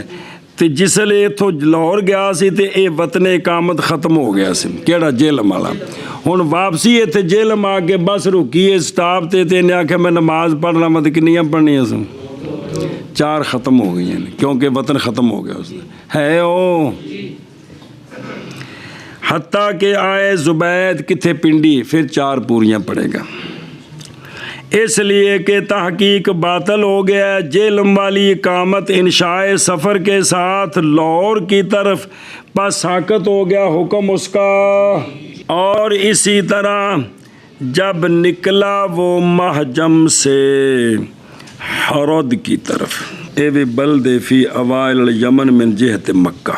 Speaker 1: تو جس لئے اتھوں لاہور گیا سی تے اے وطن اقامت ختم ہو گیا سی، کیڑا جیلم والا، ہن واپسی اتھے جیلم آ کے بس رکی ہے سٹاپ تے انہیں آکھا میں نماز پڑھنا مت کنیاں پڑھنیاں سن، 4 ختم ہو گئی ہیں کیونکہ وطن ختم ہو گیا اس نے، ہے او حتیٰ کہ آئے زبید کتھے پنڈی، پھر 4 پوریاں پڑے گا، اس لیے کہ تحقیق باطل ہو گیا، جیلم والی اقامت انشاء سفر کے ساتھ لاہور کی طرف، پس ساقط ہو گیا حکم اس کا، اور اسی طرح جب نکلا وہ محجم سے حرد کی طرف، اے وی بلدے فی اوائل الیمن من جہت مکہ،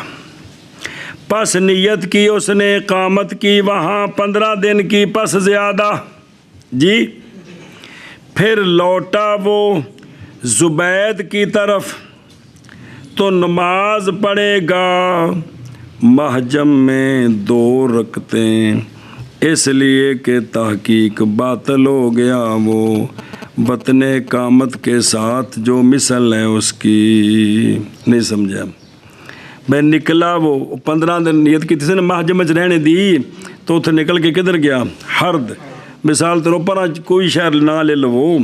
Speaker 1: پس نیت کی اس نے اقامت کی وہاں 15 دن کی، پس زیادہ، جی پھر لوٹا وہ زبید کی طرف، تو نماز پڑھے گا محجم میں 2 رکعتیں، اس لیے کہ تحقیق باطل ہو گیا وہ وطن اقامت کے ساتھ جو مثل ہے اس کی، نہیں سمجھا، میں نکلا وہ 15 دن نیت کی تھی نے محجم چ رہنے دی، تو اتنے نکل کے کدھر گیا، حرد، مثال تو روپر کوئی شہر نہ لے لو،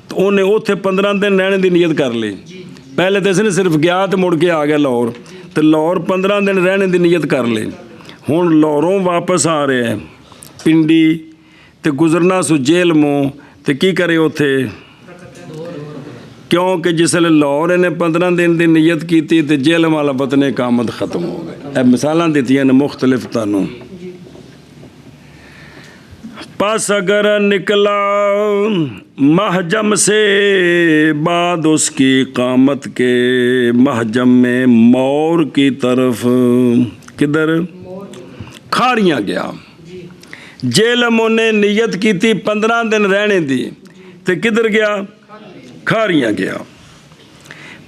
Speaker 1: تو انہیں اتنے 15 دن رہنے دی نیت کر لی، پہلے تو اس نے صرف گیا تو مڑ کے آ گیا لاہور، تو لاہور 15 دن رہنے دی نیت کر لی، ہوں لاہوروں واپس آ رہے ہیں پنڈی، تو گزرنا سو جیل موں، تو کی کرے اتنے، کیونکہ جس لئے لاہور نے 15 دن دی نیت کی تھی تو جیل والا وطن اقامت ختم ہو گئے، اب مثالاں دیتی ہیں مختلف تانوں، پس اگر نکلا محجم سے بعد اس کی اقامت کے محجم میں مور کی طرف، ਕਿੱਧਰ? ਖਾਰੀਆਂ ਗਿਆ। ਜੇਲਮ ਉਹਨੇ ਨੀਅਤ ਕੀਤੀ 15 ਦਿਨ ਰਹਿਣੇ ਦੀ, ਤੇ ਕਿੱਧਰ ਗਿਆ? ਖਾਰੀਆਂ ਗਿਆ।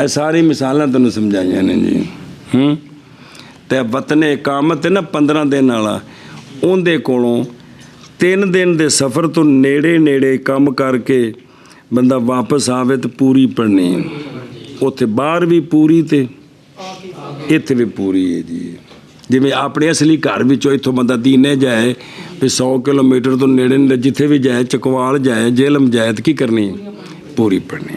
Speaker 1: ਇਹ ਸਾਰੀ ਮਿਸਾਲਾਂ ਤੁਹਾਨੂੰ ਸਮਝਾਈਆਂ ਨੇ ਜੀ। ਤੇ ਵਤਨ ਇਕਾਮਤ ਹੈ ਨਾ 15 ਦਿਨ ਵਾਲਾ, ਉਹਦੇ ਕੋਲੋਂ 3 ਦਿਨ ਦੇ ਸਫ਼ਰ ਤੋਂ ਨੇੜੇ ਕੰਮ ਕਰਕੇ ਬੰਦਾ ਵਾਪਸ ਆਵੇ ਤੇ ਪੂਰੀ ਪੜ੍ਹਨੀ, ਉੱਥੇ ਬਾਹਰ ਵੀ ਪੂਰੀ ਤੇ ਇੱਥੇ ਵੀ ਪੂਰੀ ਹੈ ਜੀ। ਜਿਵੇਂ ਆਪਣੇ ਅਸਲੀ ਘਰ ਵਿੱਚੋਂ ਇੱਥੋਂ ਬੰਦਾ ਦੀਨੇ ਜਾਏ ਵੀ 100 ਕਿਲੋਮੀਟਰ ਤੋਂ ਨੇੜੇ ਜਿੱਥੇ ਵੀ ਜਾਏ, ਚਕਵਾਲ ਜਾਏ, ਜੇਲਮ ਜਾਏ, ਤਾਂ ਕੀ ਕਰਨੀ? ਪੂਰੀ ਪੜ੍ਹਨੀ।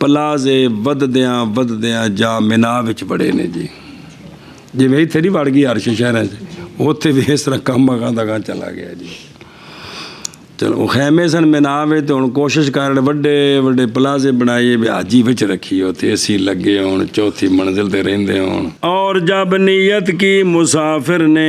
Speaker 1: ਪਲਾਜ਼ੇ ਵਧਦਿਆਂ ਜਾ ਮਿਨਾ ਵਿੱਚ ਬੜੇ ਨੇ ਜੀ। ਜਿਵੇਂ ਇੱਥੇ ਨਹੀਂ ਵੜ ਗਈ ਅਰਸ਼ ਸ਼ਹਿਰਾਂ 'ਚ, ਉੱਥੇ ਵੀ ਇਸ ਤਰ੍ਹਾਂ ਕੰਮ ਅਗਾਂ ਚਲਾ ਗਿਆ ਜੀ। ਚਲੋ ਖੈਮੇ ਸਨ ਮਿਨਾ ਵਿੱਚ, ਤੇ ਹੁਣ ਕੋਸ਼ਿਸ਼ ਕਰਨ ਵੱਡੇ ਪਲਾਜ਼ੇ ਬਣਾਈਏ ਵੀ ਹਾਜੀ ਵਿੱਚ ਰੱਖੀਏ, ਉੱਥੇ ਅਸੀਂ ਲੱਗੇ ਹੋਣ, 4ਥੀ ਮੰਜ਼ਿਲ ਤੇ ਰਹਿੰਦੇ ਹੋਣ। ਔਰ ਜਬ ਨੀਅਤ ਕੀ ਮੁਸਾਫਿਰ ਨੇ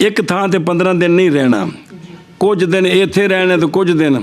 Speaker 1: ਇੱਕ ਥਾਂ ਤੇ 15 ਦਿਨ ਨਹੀਂ ਰਹਿਣਾ, ਕੁਝ ਦਿਨ ਇੱਥੇ ਰਹਿਣੇ ਤੇ ਕੁਝ ਦਿਨ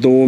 Speaker 1: 2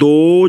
Speaker 1: 2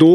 Speaker 1: 2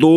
Speaker 1: 2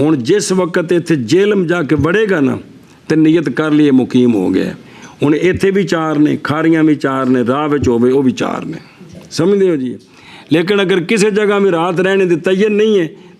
Speaker 1: ਹੁਣ ਜਿਸ ਵਕਤ ਇੱਥੇ ਜੇਲਮ ਜਾ ਕੇ ਵੜੇਗਾ ਨਾ ਤੇ ਨੀਅਤ ਕਰ ਲਈਏ ਮੁਕੀਮ ਹੋ ਗਿਆ। ਹੁਣ ਇੱਥੇ ਵੀ 4 ਨੇ, ਖਾਰੀਆਂ ਵੀ 4 ਨੇ, ਰਾਹ ਵਿੱਚ ਹੋਵੇ ਉਹ ਵੀ 4 ਨੇ, ਸਮਝਦੇ ਹੋ ਜੀ। ਲੇਕਿਨ ਅਗਰ ਕਿਸੇ ਜਗ੍ਹਾ ਵੀ ਰਾਤ ਰਹਿਣੇ ਦੀ ਤੈਯਨ ਨਹੀਂ ਹੈ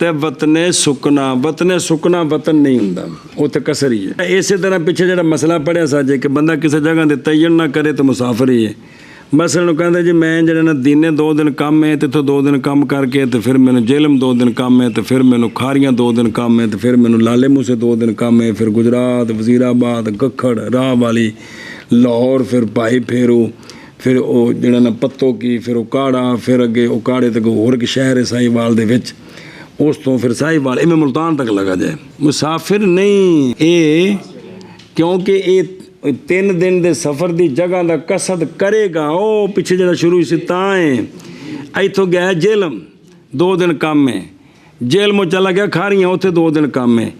Speaker 1: ਤੇ ਵਤਨੇ ਸੁਕਨਾ, ਵਤਨੇ ਸੁਕਨਾ ਵਤਨ ਨਹੀਂ ਹੁੰਦਾ, ਉੱਥੇ ਕਸਰ ਹੀ ਹੈ। ਇਸੇ ਤਰ੍ਹਾਂ ਪਿੱਛੇ ਜਿਹੜਾ ਮਸਲਾ ਪੜਿਆ ਸਾਜੇ ਕਿ ਬੰਦਾ ਕਿਸੇ ਜਗ੍ਹਾ ਦੇ ਤੈਯਨ ਨਾ ਕਰੇ ਤਾਂ ਮੁਸਾਫਰ ਹੀ ਹੈ। ਮਸਲਨ ਕਹਿੰਦਾ ਜੀ ਮੈਂ ਜਿਹੜਾ ਨਾ ਦੀਨੇ 2 ਦਿਨ ਕੰਮ ਹੈ ਤੇ ਇੱਥੋਂ 2 ਦਿਨ ਕੰਮ ਕਰਕੇ ਤੇ ਫਿਰ ਮੈਨੂੰ ਜੇਲਮ 2 ਦਿਨ ਕੰਮ ਹੈ ਤੇ ਫਿਰ ਮੈਨੂੰ ਖਾਰੀਆਂ 2 ਦਿਨ ਕੰਮ ਹੈ ਤੇ ਫਿਰ ਮੈਨੂੰ ਲਾਲੇ ਮੂਸੇ 2 ਦਿਨ ਕੰਮ ਹੈ, ਫਿਰ ਗੁਜਰਾਤ, ਵਜ਼ੀਰਾਬਾਦ, ਗੱਖੜ, ਰਾਹ ਵਾਲੀ, ਲਾਹੌਰ, ਫਿਰ ਭਾਈ ਫੇਰੂ, ਫਿਰ ਉਹ ਜਿਹੜਾ ਨਾ ਪੱਤੋ ਕੀ, ਫਿਰ ਉਹ ਕਾੜਾ, ਫਿਰ ਅੱਗੇ ਉਹ ਕਾੜੇ ਤੱਕ ਹੋਰ ਇੱਕ ਸ਼ਹਿਰ ਹੈ ਸਾਹੀਵਾਲ ਦੇ ਵਿੱਚ, ਉਸ ਤੋਂ ਫਿਰ ਸਾਹੀਵਾਲ ਇਵੇਂ ਮੁਲਤਾਨ ਤੱਕ ਲਗਾ ਜਾਏ। ਮੁਸਾਫਿਰ ਨਹੀਂ ਇਹ, ਕਿਉਂਕਿ ਇਹ 3 ਦਿਨ ਦੇ ਸਫ਼ਰ ਦੀ ਜਗ੍ਹਾ ਦਾ ਕਸਦ ਕਰੇਗਾ। ਉਹ ਪਿੱਛੇ ਜਿਹੜਾ ਸ਼ੁਰੂ ਸੀ ਤਾਂ ਹੈ, ਇੱਥੋਂ ਗਿਆ ਜੇਲਮ 2 ਦਿਨ ਕੰਮ ਹੈ, ਜੇਲਮੋਂ ਚਲਾ ਗਿਆ ਖਾਰੀਆਂ, ਉੱਥੇ 2 ਦਿਨ ਕੰਮ ਹੈ।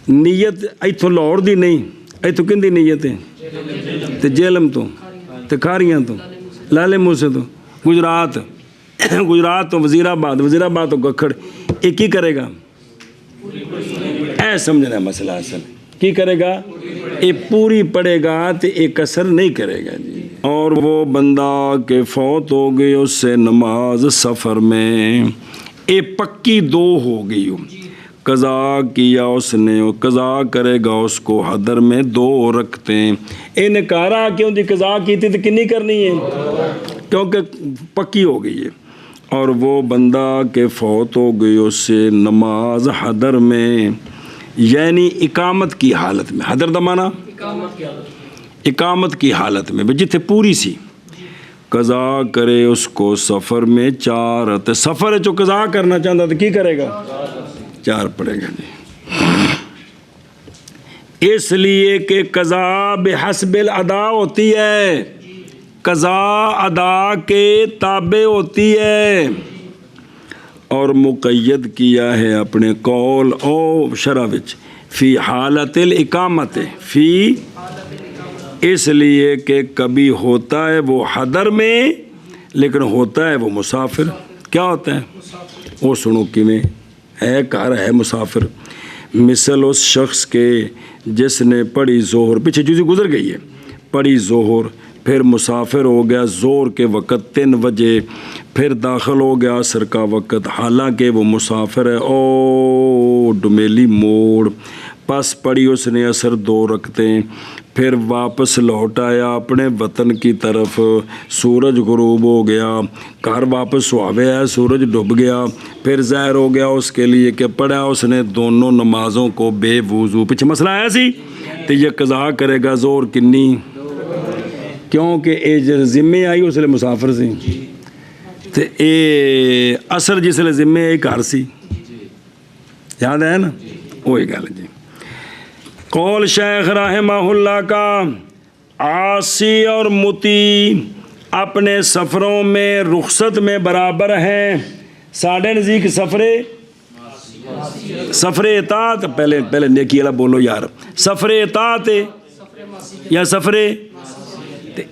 Speaker 1: ਨੀਅਤ ਇੱਥੋਂ ਲਾਹੌਰ ਦੀ ਨਹੀਂ, ਇੱਥੋਂ ਕਿੰਦੀ ਨੀਅਤ ਹੈ? ਤੇ ਜੇਲਮ ਤੋਂ, ਤੇ ਖਾਰੀਆਂ ਤੋਂ, ਲਾਲੇ ਮੂਸੇ ਤੋਂ, ਗੁਜਰਾਤ ਤੋਂ ਵਜ਼ੀਰਾਬਾਦ ਤੋਂ ਗੱਖੜ। ਇਹ ਕੀ ਕਰੇਗਾ? ਇਹ ਸਮਝਣਾ ਮਸਲਾ ਅਸਲ ਕੀ ਕਰੇਗਾ? یہ پوری پڑھے گا تو ایک کسر نہیں کرے گا جی۔ اور وہ بندہ کہ فوت ہو گئی اس سے نماز سفر میں، یہ پکی 2 ہو گئی، قضا کیا اس نے، قضا کرے گا اس کو حضر میں 2 رکھتے ہیں۔ یہ نکارا کیوں دی قضا کی تھی تو کنی کرنی ہے؟ کیونکہ پکی ہو گئی ہے۔ اور وہ بندہ کہ فوت ہو گئی اس سے نماز حضر میں، یعنی اقامت کی حالت میں، حضر دا مانا اقامت کی حالت میں جتھے پوری سی، قضا کرے اس کو سفر میں 4، تے سفر ہے جو قضا کرنا چاہتا تو کی کرے گا؟ 4 پڑھے گا جی۔ اس لیے کہ قضا بحسب الادا ہوتی ہے، قضا ادا کے تابع ہوتی ہے، اور مقید کیا ہے اپنے قول او شرع وچ فی حالت الاقامت، فی اس لیے کہ کبھی ہوتا ہے وہ حضر میں لیکن ہوتا ہے وہ مسافر۔ کیا ہوتا ہے وہ؟ سنو کی میں ہے گھر ہے مسافر، مثل اس شخص کے جس نے پڑھی ظہر، پیچھے چیزیں گزر گئی ہے، پڑھی ظہر، پھر مسافر ہو گیا زور کے وقت 3 بجے، پھر داخل ہو گیا عصر کا وقت، حالانکہ وہ مسافر ہے، او ڈمیلی موڑ، پس پڑھی اس نے عصر 2 رکعتیں، پھر واپس لوٹ آیا اپنے وطن کی طرف، سورج غروب ہو گیا، گھر واپس سواوے ہے، سورج ڈوب گیا، پھر ظاہر ہو گیا اس کے لیے کہ پڑھا اس نے دونوں نمازوں کو بے وضو۔ پیچھے مسئلہ آیا سی تو یہ قضا کرے گا زور کنی، کیونکہ یہ ذمے آئی اس لیے مسافر سی، تے اے اثر جس لیے ذمے ایک گھر سی، یاد ہے نا؟ وہی گل جی۔ قول شیخ رحمہ اللہ کا، عاصی اور مطیع اپنے سفروں میں رخصت میں برابر ہیں۔ ساڑھے نزدیک سفر اطاعت، پہلے نیکی والا بولو یار، سفر اطاعت یا سفر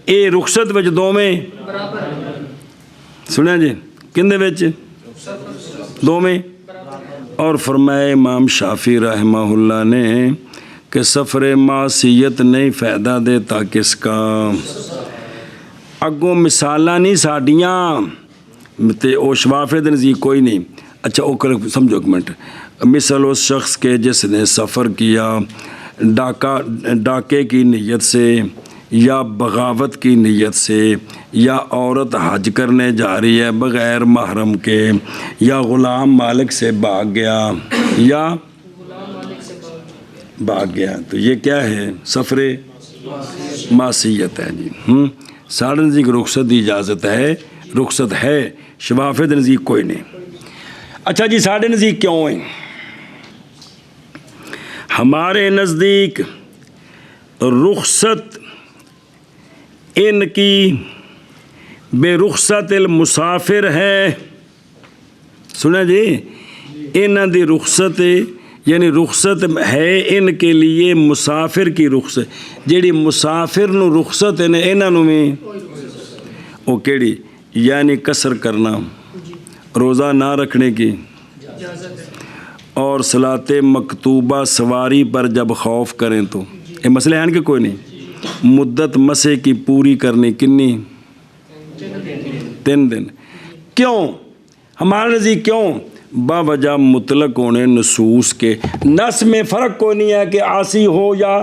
Speaker 1: اے رخصت وچ 2 میں سنیا جی، کندے وچ 2 میں۔ اور فرمائے امام شافعی رحمہ اللہ نے کہ سفر معصیت نہیں فائدہ دیتا کس کا، اگوں مثالاں نہیں ساڈیاں تے او شوافے دے نزدیک کوئی نہیں۔ اچھا او کر سمجھو ایک منٹ، مثل اس شخص کے جس نے سفر کیا ڈاکے کی نیت سے یا بغاوت کی نیت سے، یا عورت حج کرنے جا رہی ہے بغیر محرم کے، یا غلام مالک سے بھاگ گیا، یا بھاگ گیا، تو یہ کیا ہے؟ سفر معصیت ہے جی۔ ساڑھے نزدیک رخصت دی اجازت ہے، رخصت ہے، شفافے دے نزدیک کوئی نہیں۔ اچھا جی ساڑھے نزدیک کیوں ہیں؟ ہمارے نزدیک رخصت ان کی بے رخصت المسافر ہے، سنا جی، انہاں دی رخصت یعنی رخصت ہے ان کے لیے مسافر کی رخصت، جیڑی مسافر نو رخصت ہے انہاں نو میں او کیڑی؟ یعنی قصر کرنا، روزہ نہ رکھنے کی، اور صلاۃ مکتوبہ سواری پر جب خوف کریں تو، یہ مسئلے ہیں کہ کوئی نہیں؟ مدت مسے کی پوری کرنی کنی؟ 3 دن۔ کیوں ہمارے نزدیک کیوں؟ باوجہ مطلق ہونے نصوص کے، نص میں فرق کوئی نہیں ہے کہ عاصی ہو یا،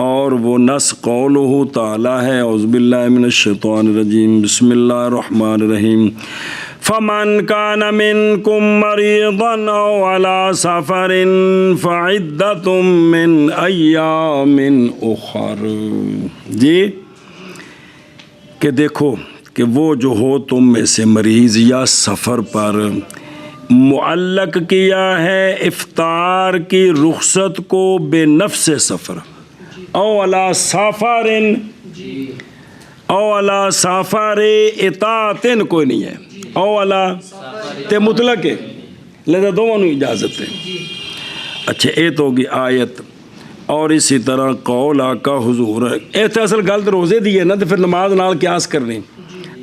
Speaker 1: اور وہ نص قولہ تعالی ہے، اعوذ باللہ من الشیطان الرجیم، بسم اللہ الرحمن الرحیم، فمن کان منکم مریضا او علی سفر فعدۃ من ایام اخر۔ جی کہ دیکھو کہ وہ جو ہو تم میں سے مریض یا سفر پر، معلق کیا ہے افطار کی رخصت کو بے نفس سفر، او علی سافر، او علی سافر اطاعتن کوئی نہیں ہے، او علی تے مطلق ہے، لہذا دونوں اجازت ہے۔ اچھا یہ تو ہوگی آیت۔ اور اسی طرح قول آقا حضور، یہ تو اصل گل تو روزے دی ہے نا، تو پھر نماز نال قیاس کرنی۔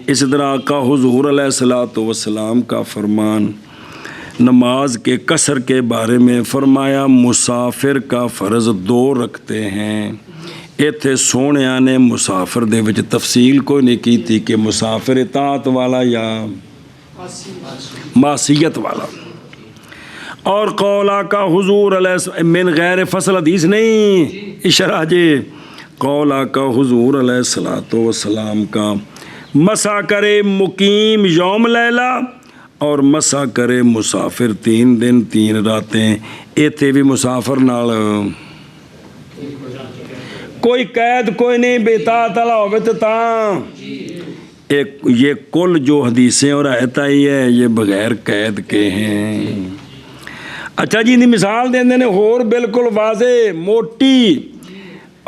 Speaker 1: اسی طرح آقا حضور علیہ الصلوۃ والسلام کا فرمان نماز کے قصر کے بارے میں فرمایا مسافر کا فرض 2 رکھتے ہیں۔ ایتھے سونیا نے مسافر دے وچ تفصیل کوئی نہیں کی تھی کہ مسافر اطاعت والا یا معصیت والا۔ اور قول آقا حضور علیہ من غیر فصل حدیث نہیں اشارہ جی، قول آقا حضور علیہ الصلوۃ والسلام کا مسا کرے مقیم یوم لیلہ اور مسا کرے مسافر 3 دن 3 راتیں۔ ایتھے بھی مسافر نال کوئی قید کوئی نہیں، بے اطاعت والا ہوے تے تاں یہ کل جو حدیثیں اور آیت آئی ہے یہ بغیر قید کے ہیں۔ اچھا جی دی مثال دیندے نے ہور بالکل واضح موٹی۔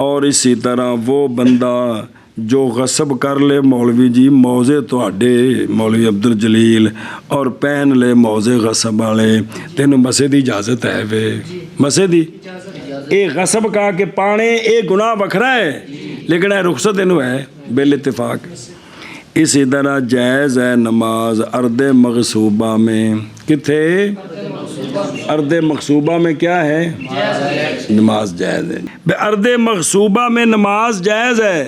Speaker 1: اور اسی طرح وہ بندہ جو غصب کر لے مولوی جی موزے تواڈے مولوی عبدالجلیل اور پہن لے موزے غصب والے، تینوں مسے دی اجازت ہے وے؟ مسے دی اے غصب کا کے پانے اے گناہ وکھرا ہے، لیکن اے رخصت اینو ہے بالاتفاق۔ اسی طرح جائز ہے نماز ارض مغصوبہ میں، کتھے؟ ارض مغصوبہ میں کیا ہے؟ نماز جائز ہے۔ ارض مغصوبہ میں نماز جائز ہے،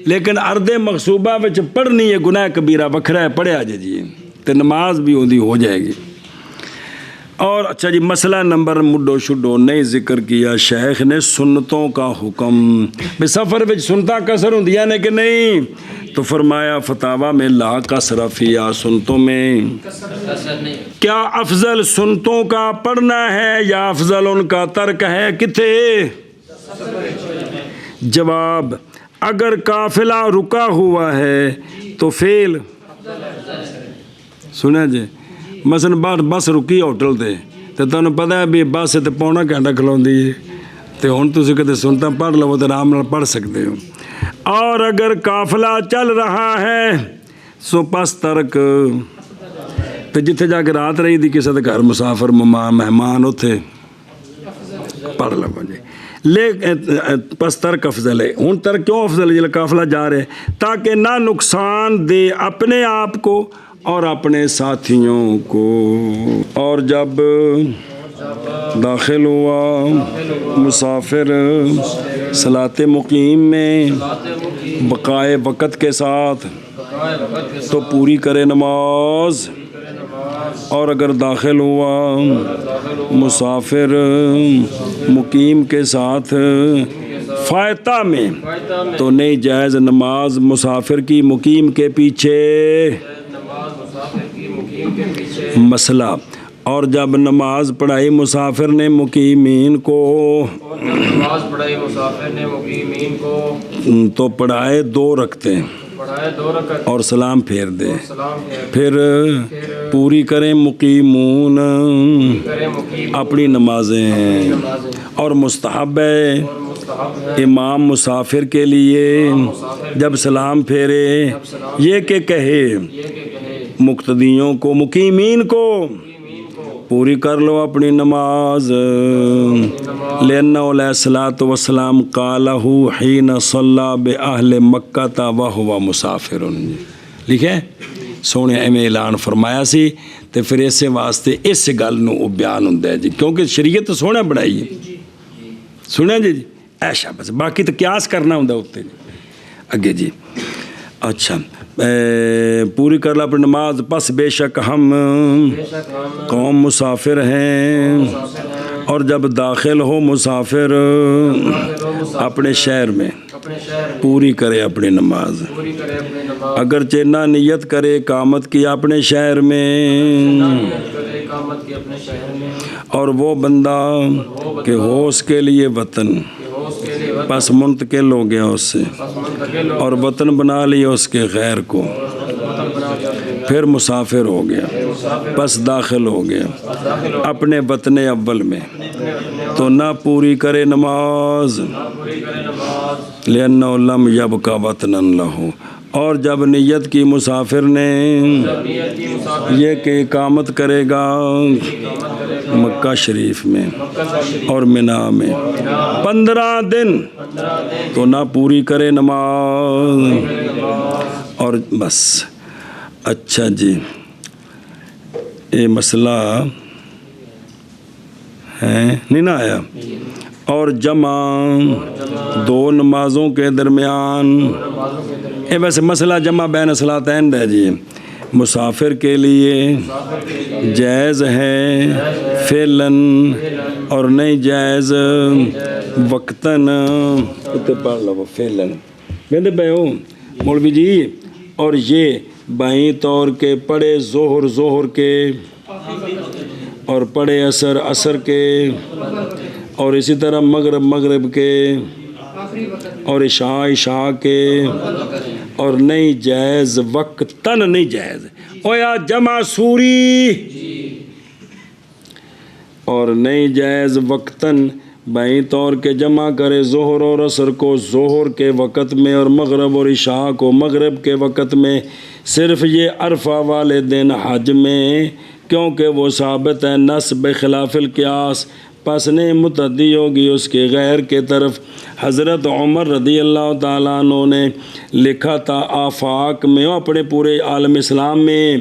Speaker 1: لیکن ارض مغصوبہ وچ پڑھنی ہے گناہ کبیرہ وکھرا ہے، پڑھیا جی تو نماز بھی اودی ہو جائے گی۔ اور اچھا جی مسئلہ نمبر مڈو شڈو نہیں ذکر کیا شیخ نے سنتوں کا حکم، بے سفر وچ سنتاں قصر ہوندیاں نے کہ نہیں؟ تو فرمایا فتاوی میں لا قصر فیہا، سنتوں میں کیا افضل سنتوں کا پڑھنا ہے یا افضل ان کا ترک ہے؟ کتھے؟ جواب اگر قافلہ رکا ہوا ہے تو فعل سنیں جی، مثلا بس رکی ہوٹل تے تو تمہیں پتہ ہے بھی بس تے پونا گھنٹہ کھلوندی ہے، تو ہن تسی کدے سنتا پڑھ لو تو آرام نال پڑھ سکتے ہو۔ اور اگر قافلہ چل رہا ہے سو پس ترک، تو جتھے جا کے رات رہی دی کسی دے گھر مسافر مہمان اتھے پڑھ لو جی، پس ترک افضل ہے۔ ہن ترک کیوں افضل ہے؟ جب قافلہ جا رہے تاکہ نہ نقصان دے اپنے آپ کو اور اپنے ساتھیوں کو۔ اور جب داخل ہوا مسافر صلاۃ مقیم میں بقائے وقت کے ساتھ تو پوری کرے نماز، اور اگر داخل ہوا مسافر مقیم کے ساتھ فائتہ میں تو نہیں جائز نماز مسافر کی مقیم کے پیچھے۔ مسئلہ اور جب نماز پڑھائی مسافر نے مقیمین کو تو پڑھائے 2 رکھتے ہیں اور سلام پھیر دے، پھر پوری کریں مقیمون اپنی نمازیں۔ اور مستحب ہے امام مسافر کے لیے جب سلام پھیرے یہ کہ کہے مقتدیوں کو مقیمین کو پوری کر لو اپنی نماز، لأنہ علیہ الصلوۃ والسلام قالہ حین صلی بأہل مکہ وہو مسافر، لکھے سونے ایویں اعلان فرمایا سی، تو پھر اسے واسطے اس گل نو بیان ہوندا ہے جی، کیونکہ شریعت تو سونے بنائی ہے، سنیں جی ایشا بس، باقی تو قیاس کرنا ہوندا اتنے اگے جی۔ اچھا پوری کر لو اپنی نماز، پس بے شک ہم قوم مسافر ہیں، اور جب داخل ہو مسافر اپنے شہر میں پوری کرے اپنی نماز، اگرچہ نہ نیت کرے اقامت کی اپنے شہر میں، اور وہ بندہ کہ ہو اس کے لیے وطن پس منتقل ہو گیا اس سے اور وطن بنا لیا اس کے غیر کو، پھر مسافر ہو گیا، پس داخل ہو گیا اپنے وطن اول میں، تو نہ پوری کرے نماز لِأَنَّهُ لَمْ يَبْقَ وَطْنًا لَهُ، اور جب نیت کی مسافر نے یہ کہ اقامت کرے گا مکہ شریف میں اور منا میں 15 دن، تو نہ پوری کرے نماز اور بس۔ اچھا جی، یہ مسئلہ ہے نہیں نہ آیا؟ اور جمع دو نمازوں کے درمیان، ویسے مسئلہ جمع بین صلاتین ہے جی، مسافر کے لیے جائز ہے فعلاً اور نہیں جائز وقتاً، پڑھ لو فعلاً کہتے پہ ہو مولوی جی، اور یہ بائیں طور کے پڑھے ظہر کے اور پڑھے عصر کے، اور اسی طرح مغرب کے اور عشاء کے، اور نہیں جائز وقتاً نہیں جائز، اور یا جمع سوری اور نہیں جائز وقتاً بائیں طور کے جمع کرے ظہر اور عصر کو ظہر کے وقت میں اور مغرب اور عشاء کو مغرب کے وقت میں، صرف یہ عرفہ والے دن حج میں، کیونکہ وہ ثابت ہے نص بخلاف القیاس، پس نہیں متعدی ہوگی اس کے غیر کے طرف۔ حضرت عمر رضی اللہ تعالیٰ عنہ نے لکھا تھا آفاق میں، اپنے پورے عالم اسلام میں،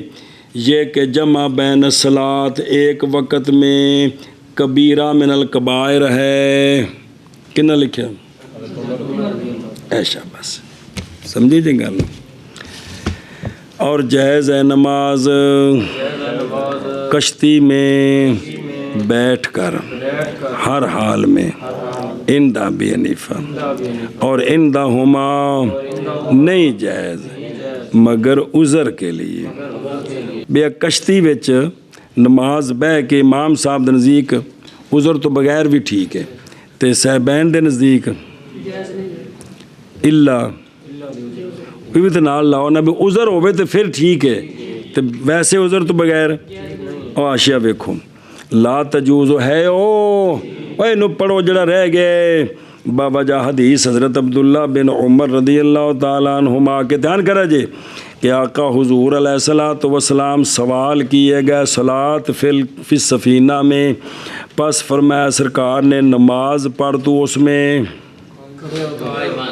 Speaker 1: یہ کہ جمع بین الصلاۃ ایک وقت میں کبیرہ من الکبائر ہے۔ کنا لکھا؟ ایشا، بس سمجھی تھی گل۔ اور جائز ہے نماز کشتی میں بیٹھ کر ہر حال میں، عند ابی حنیفہ، اور عندہما نہیں جائز مگر عذر کے لیے۔ بے کشتی وچ نماز بہ کے امام صاحب دے نزدیک عذر تو بغیر بھی ٹھیک ہے، تے صاحبین دے نزدیک اللہ بھی تو نال لاؤ نا، بھی عذر ہوئے تو پھر ٹھیک ہے، تو ویسے عذر تو بغیر۔ اور آشیا ویکھو لا تجوز ہے اوے نو پڑھو جڑا رہ گئے بوجہ حدیث حضرت عبداللہ بن عمر رضی اللہ تعالیٰ عنہما کے دھیان کرا جے کہ آقا حضور علیہ الصلوۃ والسلام سوال کیے گئے صلاۃ فی السفینہ میں، پس فرمایا سرکار نے نماز پڑھ تو اس میں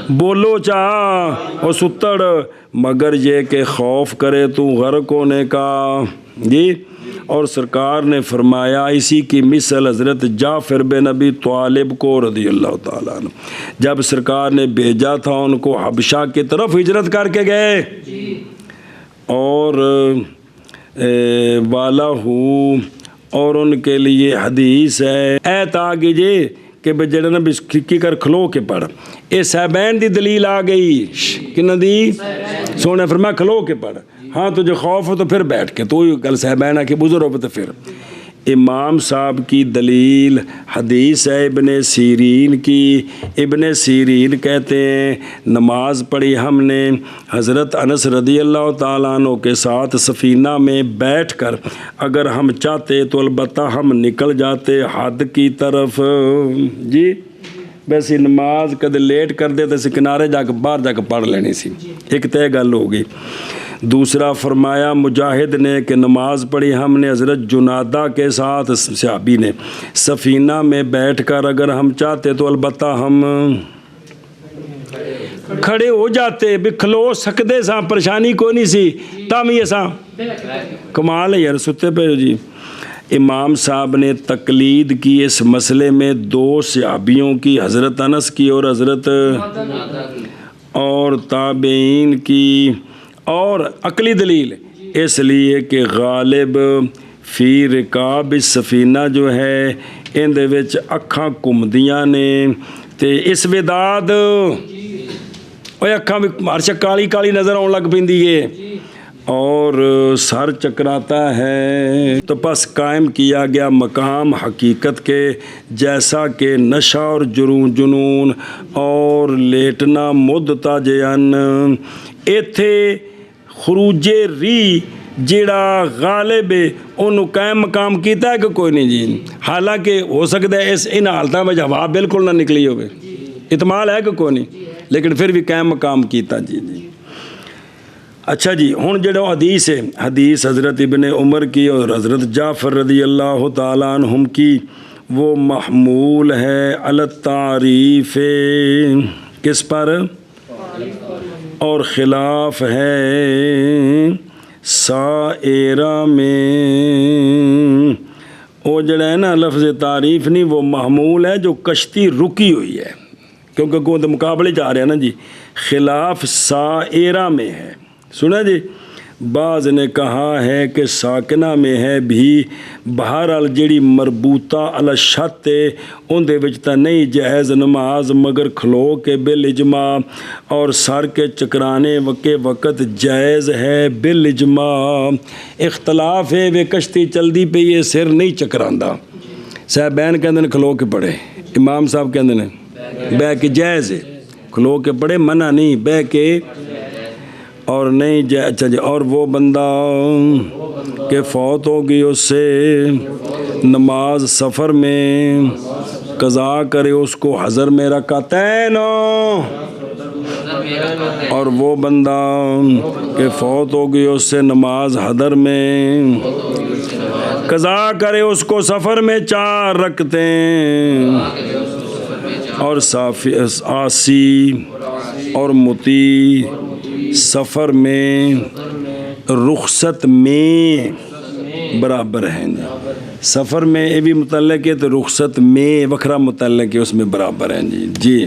Speaker 1: بولو چاہ اور ستڑ، مگر یہ کہ خوف کرے تو غرق ہونے کا جی۔ اور سرکار نے فرمایا اسی کی مثل حضرت جعفر بن ابی طالب کو رضی اللہ تعالیٰ عنہ، جب سرکار نے بھیجا تھا ان کو حبشہ کی طرف ہجرت کر کے گئے، اور والا ہو، اور ان کے لیے حدیث ہے اے تاگی جی کہ جڑا نا کھکی کر کھلو کے پڑھ، اے صاحبین دی دلیل آ گئی، کنہ دی؟ سونے فرمایا کھلو کے پڑھ، ہاں تجھے خوف ہو تو پھر بیٹھ کے، تو کل صاحبین آ کے بزرگ ہو تو پھر۔ امام صاحب کی دلیل حدیث ہے ابن سیرین کی۔ ابن سیرین کہتے ہیں نماز پڑھی ہم نے حضرت انس رضی اللہ تعالیٰ عنہ کے ساتھ سفینہ میں بیٹھ کر، اگر ہم چاہتے تو البتہ ہم نکل جاتے حد کی طرف جی، ویسے نماز کدے لیٹ کر دے تو کنارے جا کے باہر جا کے پڑھ لینی سی، ایک طے گل ہوگی۔ دوسرا فرمایا مجاہد نے کہ نماز پڑھی ہم نے حضرت جنادہ کے ساتھ صحابی نے سفینہ میں بیٹھ کر، اگر ہم چاہتے تو البتہ ہم کھڑے ہو جاتے، بھی کھلو سکتے ساں، پریشانی کوئی نہیں سی، تم یہ ساں کمال ہے یار، ستے پہ جی۔ امام صاحب نے تقلید کی اس مسئلے میں دو صحابیوں کی، حضرت انس کی اور حضرت اور تابعین کی، اور عقلی دلیل اس لیے کہ غالب فی رکاب السفینہ جو ہے ان دے وچ اکھاں گھومدیاں نے تے اس وداد اوے اکھاں بھی ہرش کالی کالی نظر آن لگ پیندی ہے، اور سر چکراتا ہے، تو بس قائم کیا گیا مقام حقیقت کے، جیسا کہ نشہ اور جنون اور لیٹنا مدتاجن۔ ایتھے خروج ری جیڑا غالب ہے انہوں قائم مقام کیتا ہے کہ کوئی نہیں جی؟ حالانکہ ہو سکتا ہے ان حالتوں میں ہوا بالکل نہ نکلی ہوئے، احتمال ہے کہ کوئی نہیں، لیکن پھر بھی قائم مقام کیتا جی۔ اچھا جی، ہن جڑا حدیث ہے، حدیث حضرت ابن عمر کی اور حضرت جعفر رضی اللہ تعالیٰ عنہم کی، وہ محمول ہے علی التعریف، کس پر؟ اور خلاف ہے سائرہ میں۔ وہ جڑا ہے نا لفظ تعریف نہیں، وہ محمول ہے جو کشتی رکی ہوئی ہے، کیونکہ کوئی مقابلے جا رہے ہیں نا جی، خلاف سائرہ میں ہے۔ سنا جی، بعض نے کہا ہے کہ ساکنہ میں ہے بھی، بہرحال جڑی مربوطہ علی شرط ہے ان دے وچ تا نہیں جائز نماز مگر کھلو کے بالاجماع، اور سر کے چکرانے کے وقت جائز ہے بالاجماع۔ اختلاف ہے وہ کشتی چلدی پئی ہے سر نہیں چکراندا، صاحبین کہندے نے کھلو کے پڑھے، امام صاحب کہندے نے بہ کے جائز ہے، کھلو کے پڑھے منع نہیں، بہ کے اور نہیں جائے۔ اچھا جی، اور وہ بندہ کہ فوت ہوگی اس سے نماز سفر میں قضا کرے، اس کو حضر میں رکعتین، اور وہ بندہ کہ فوت ہوگی اس سے نماز حضر میں قضا کرے، اس کو سفر میں 4 رکعتیں، اور عاصی اور مطیع سفر میں رخصت میں برابر ہیں جی۔ سفر میں یہ بھی متعلق ہے تو رخصت میں وکھرا متعلق ہے، اس میں برابر ہیں جی۔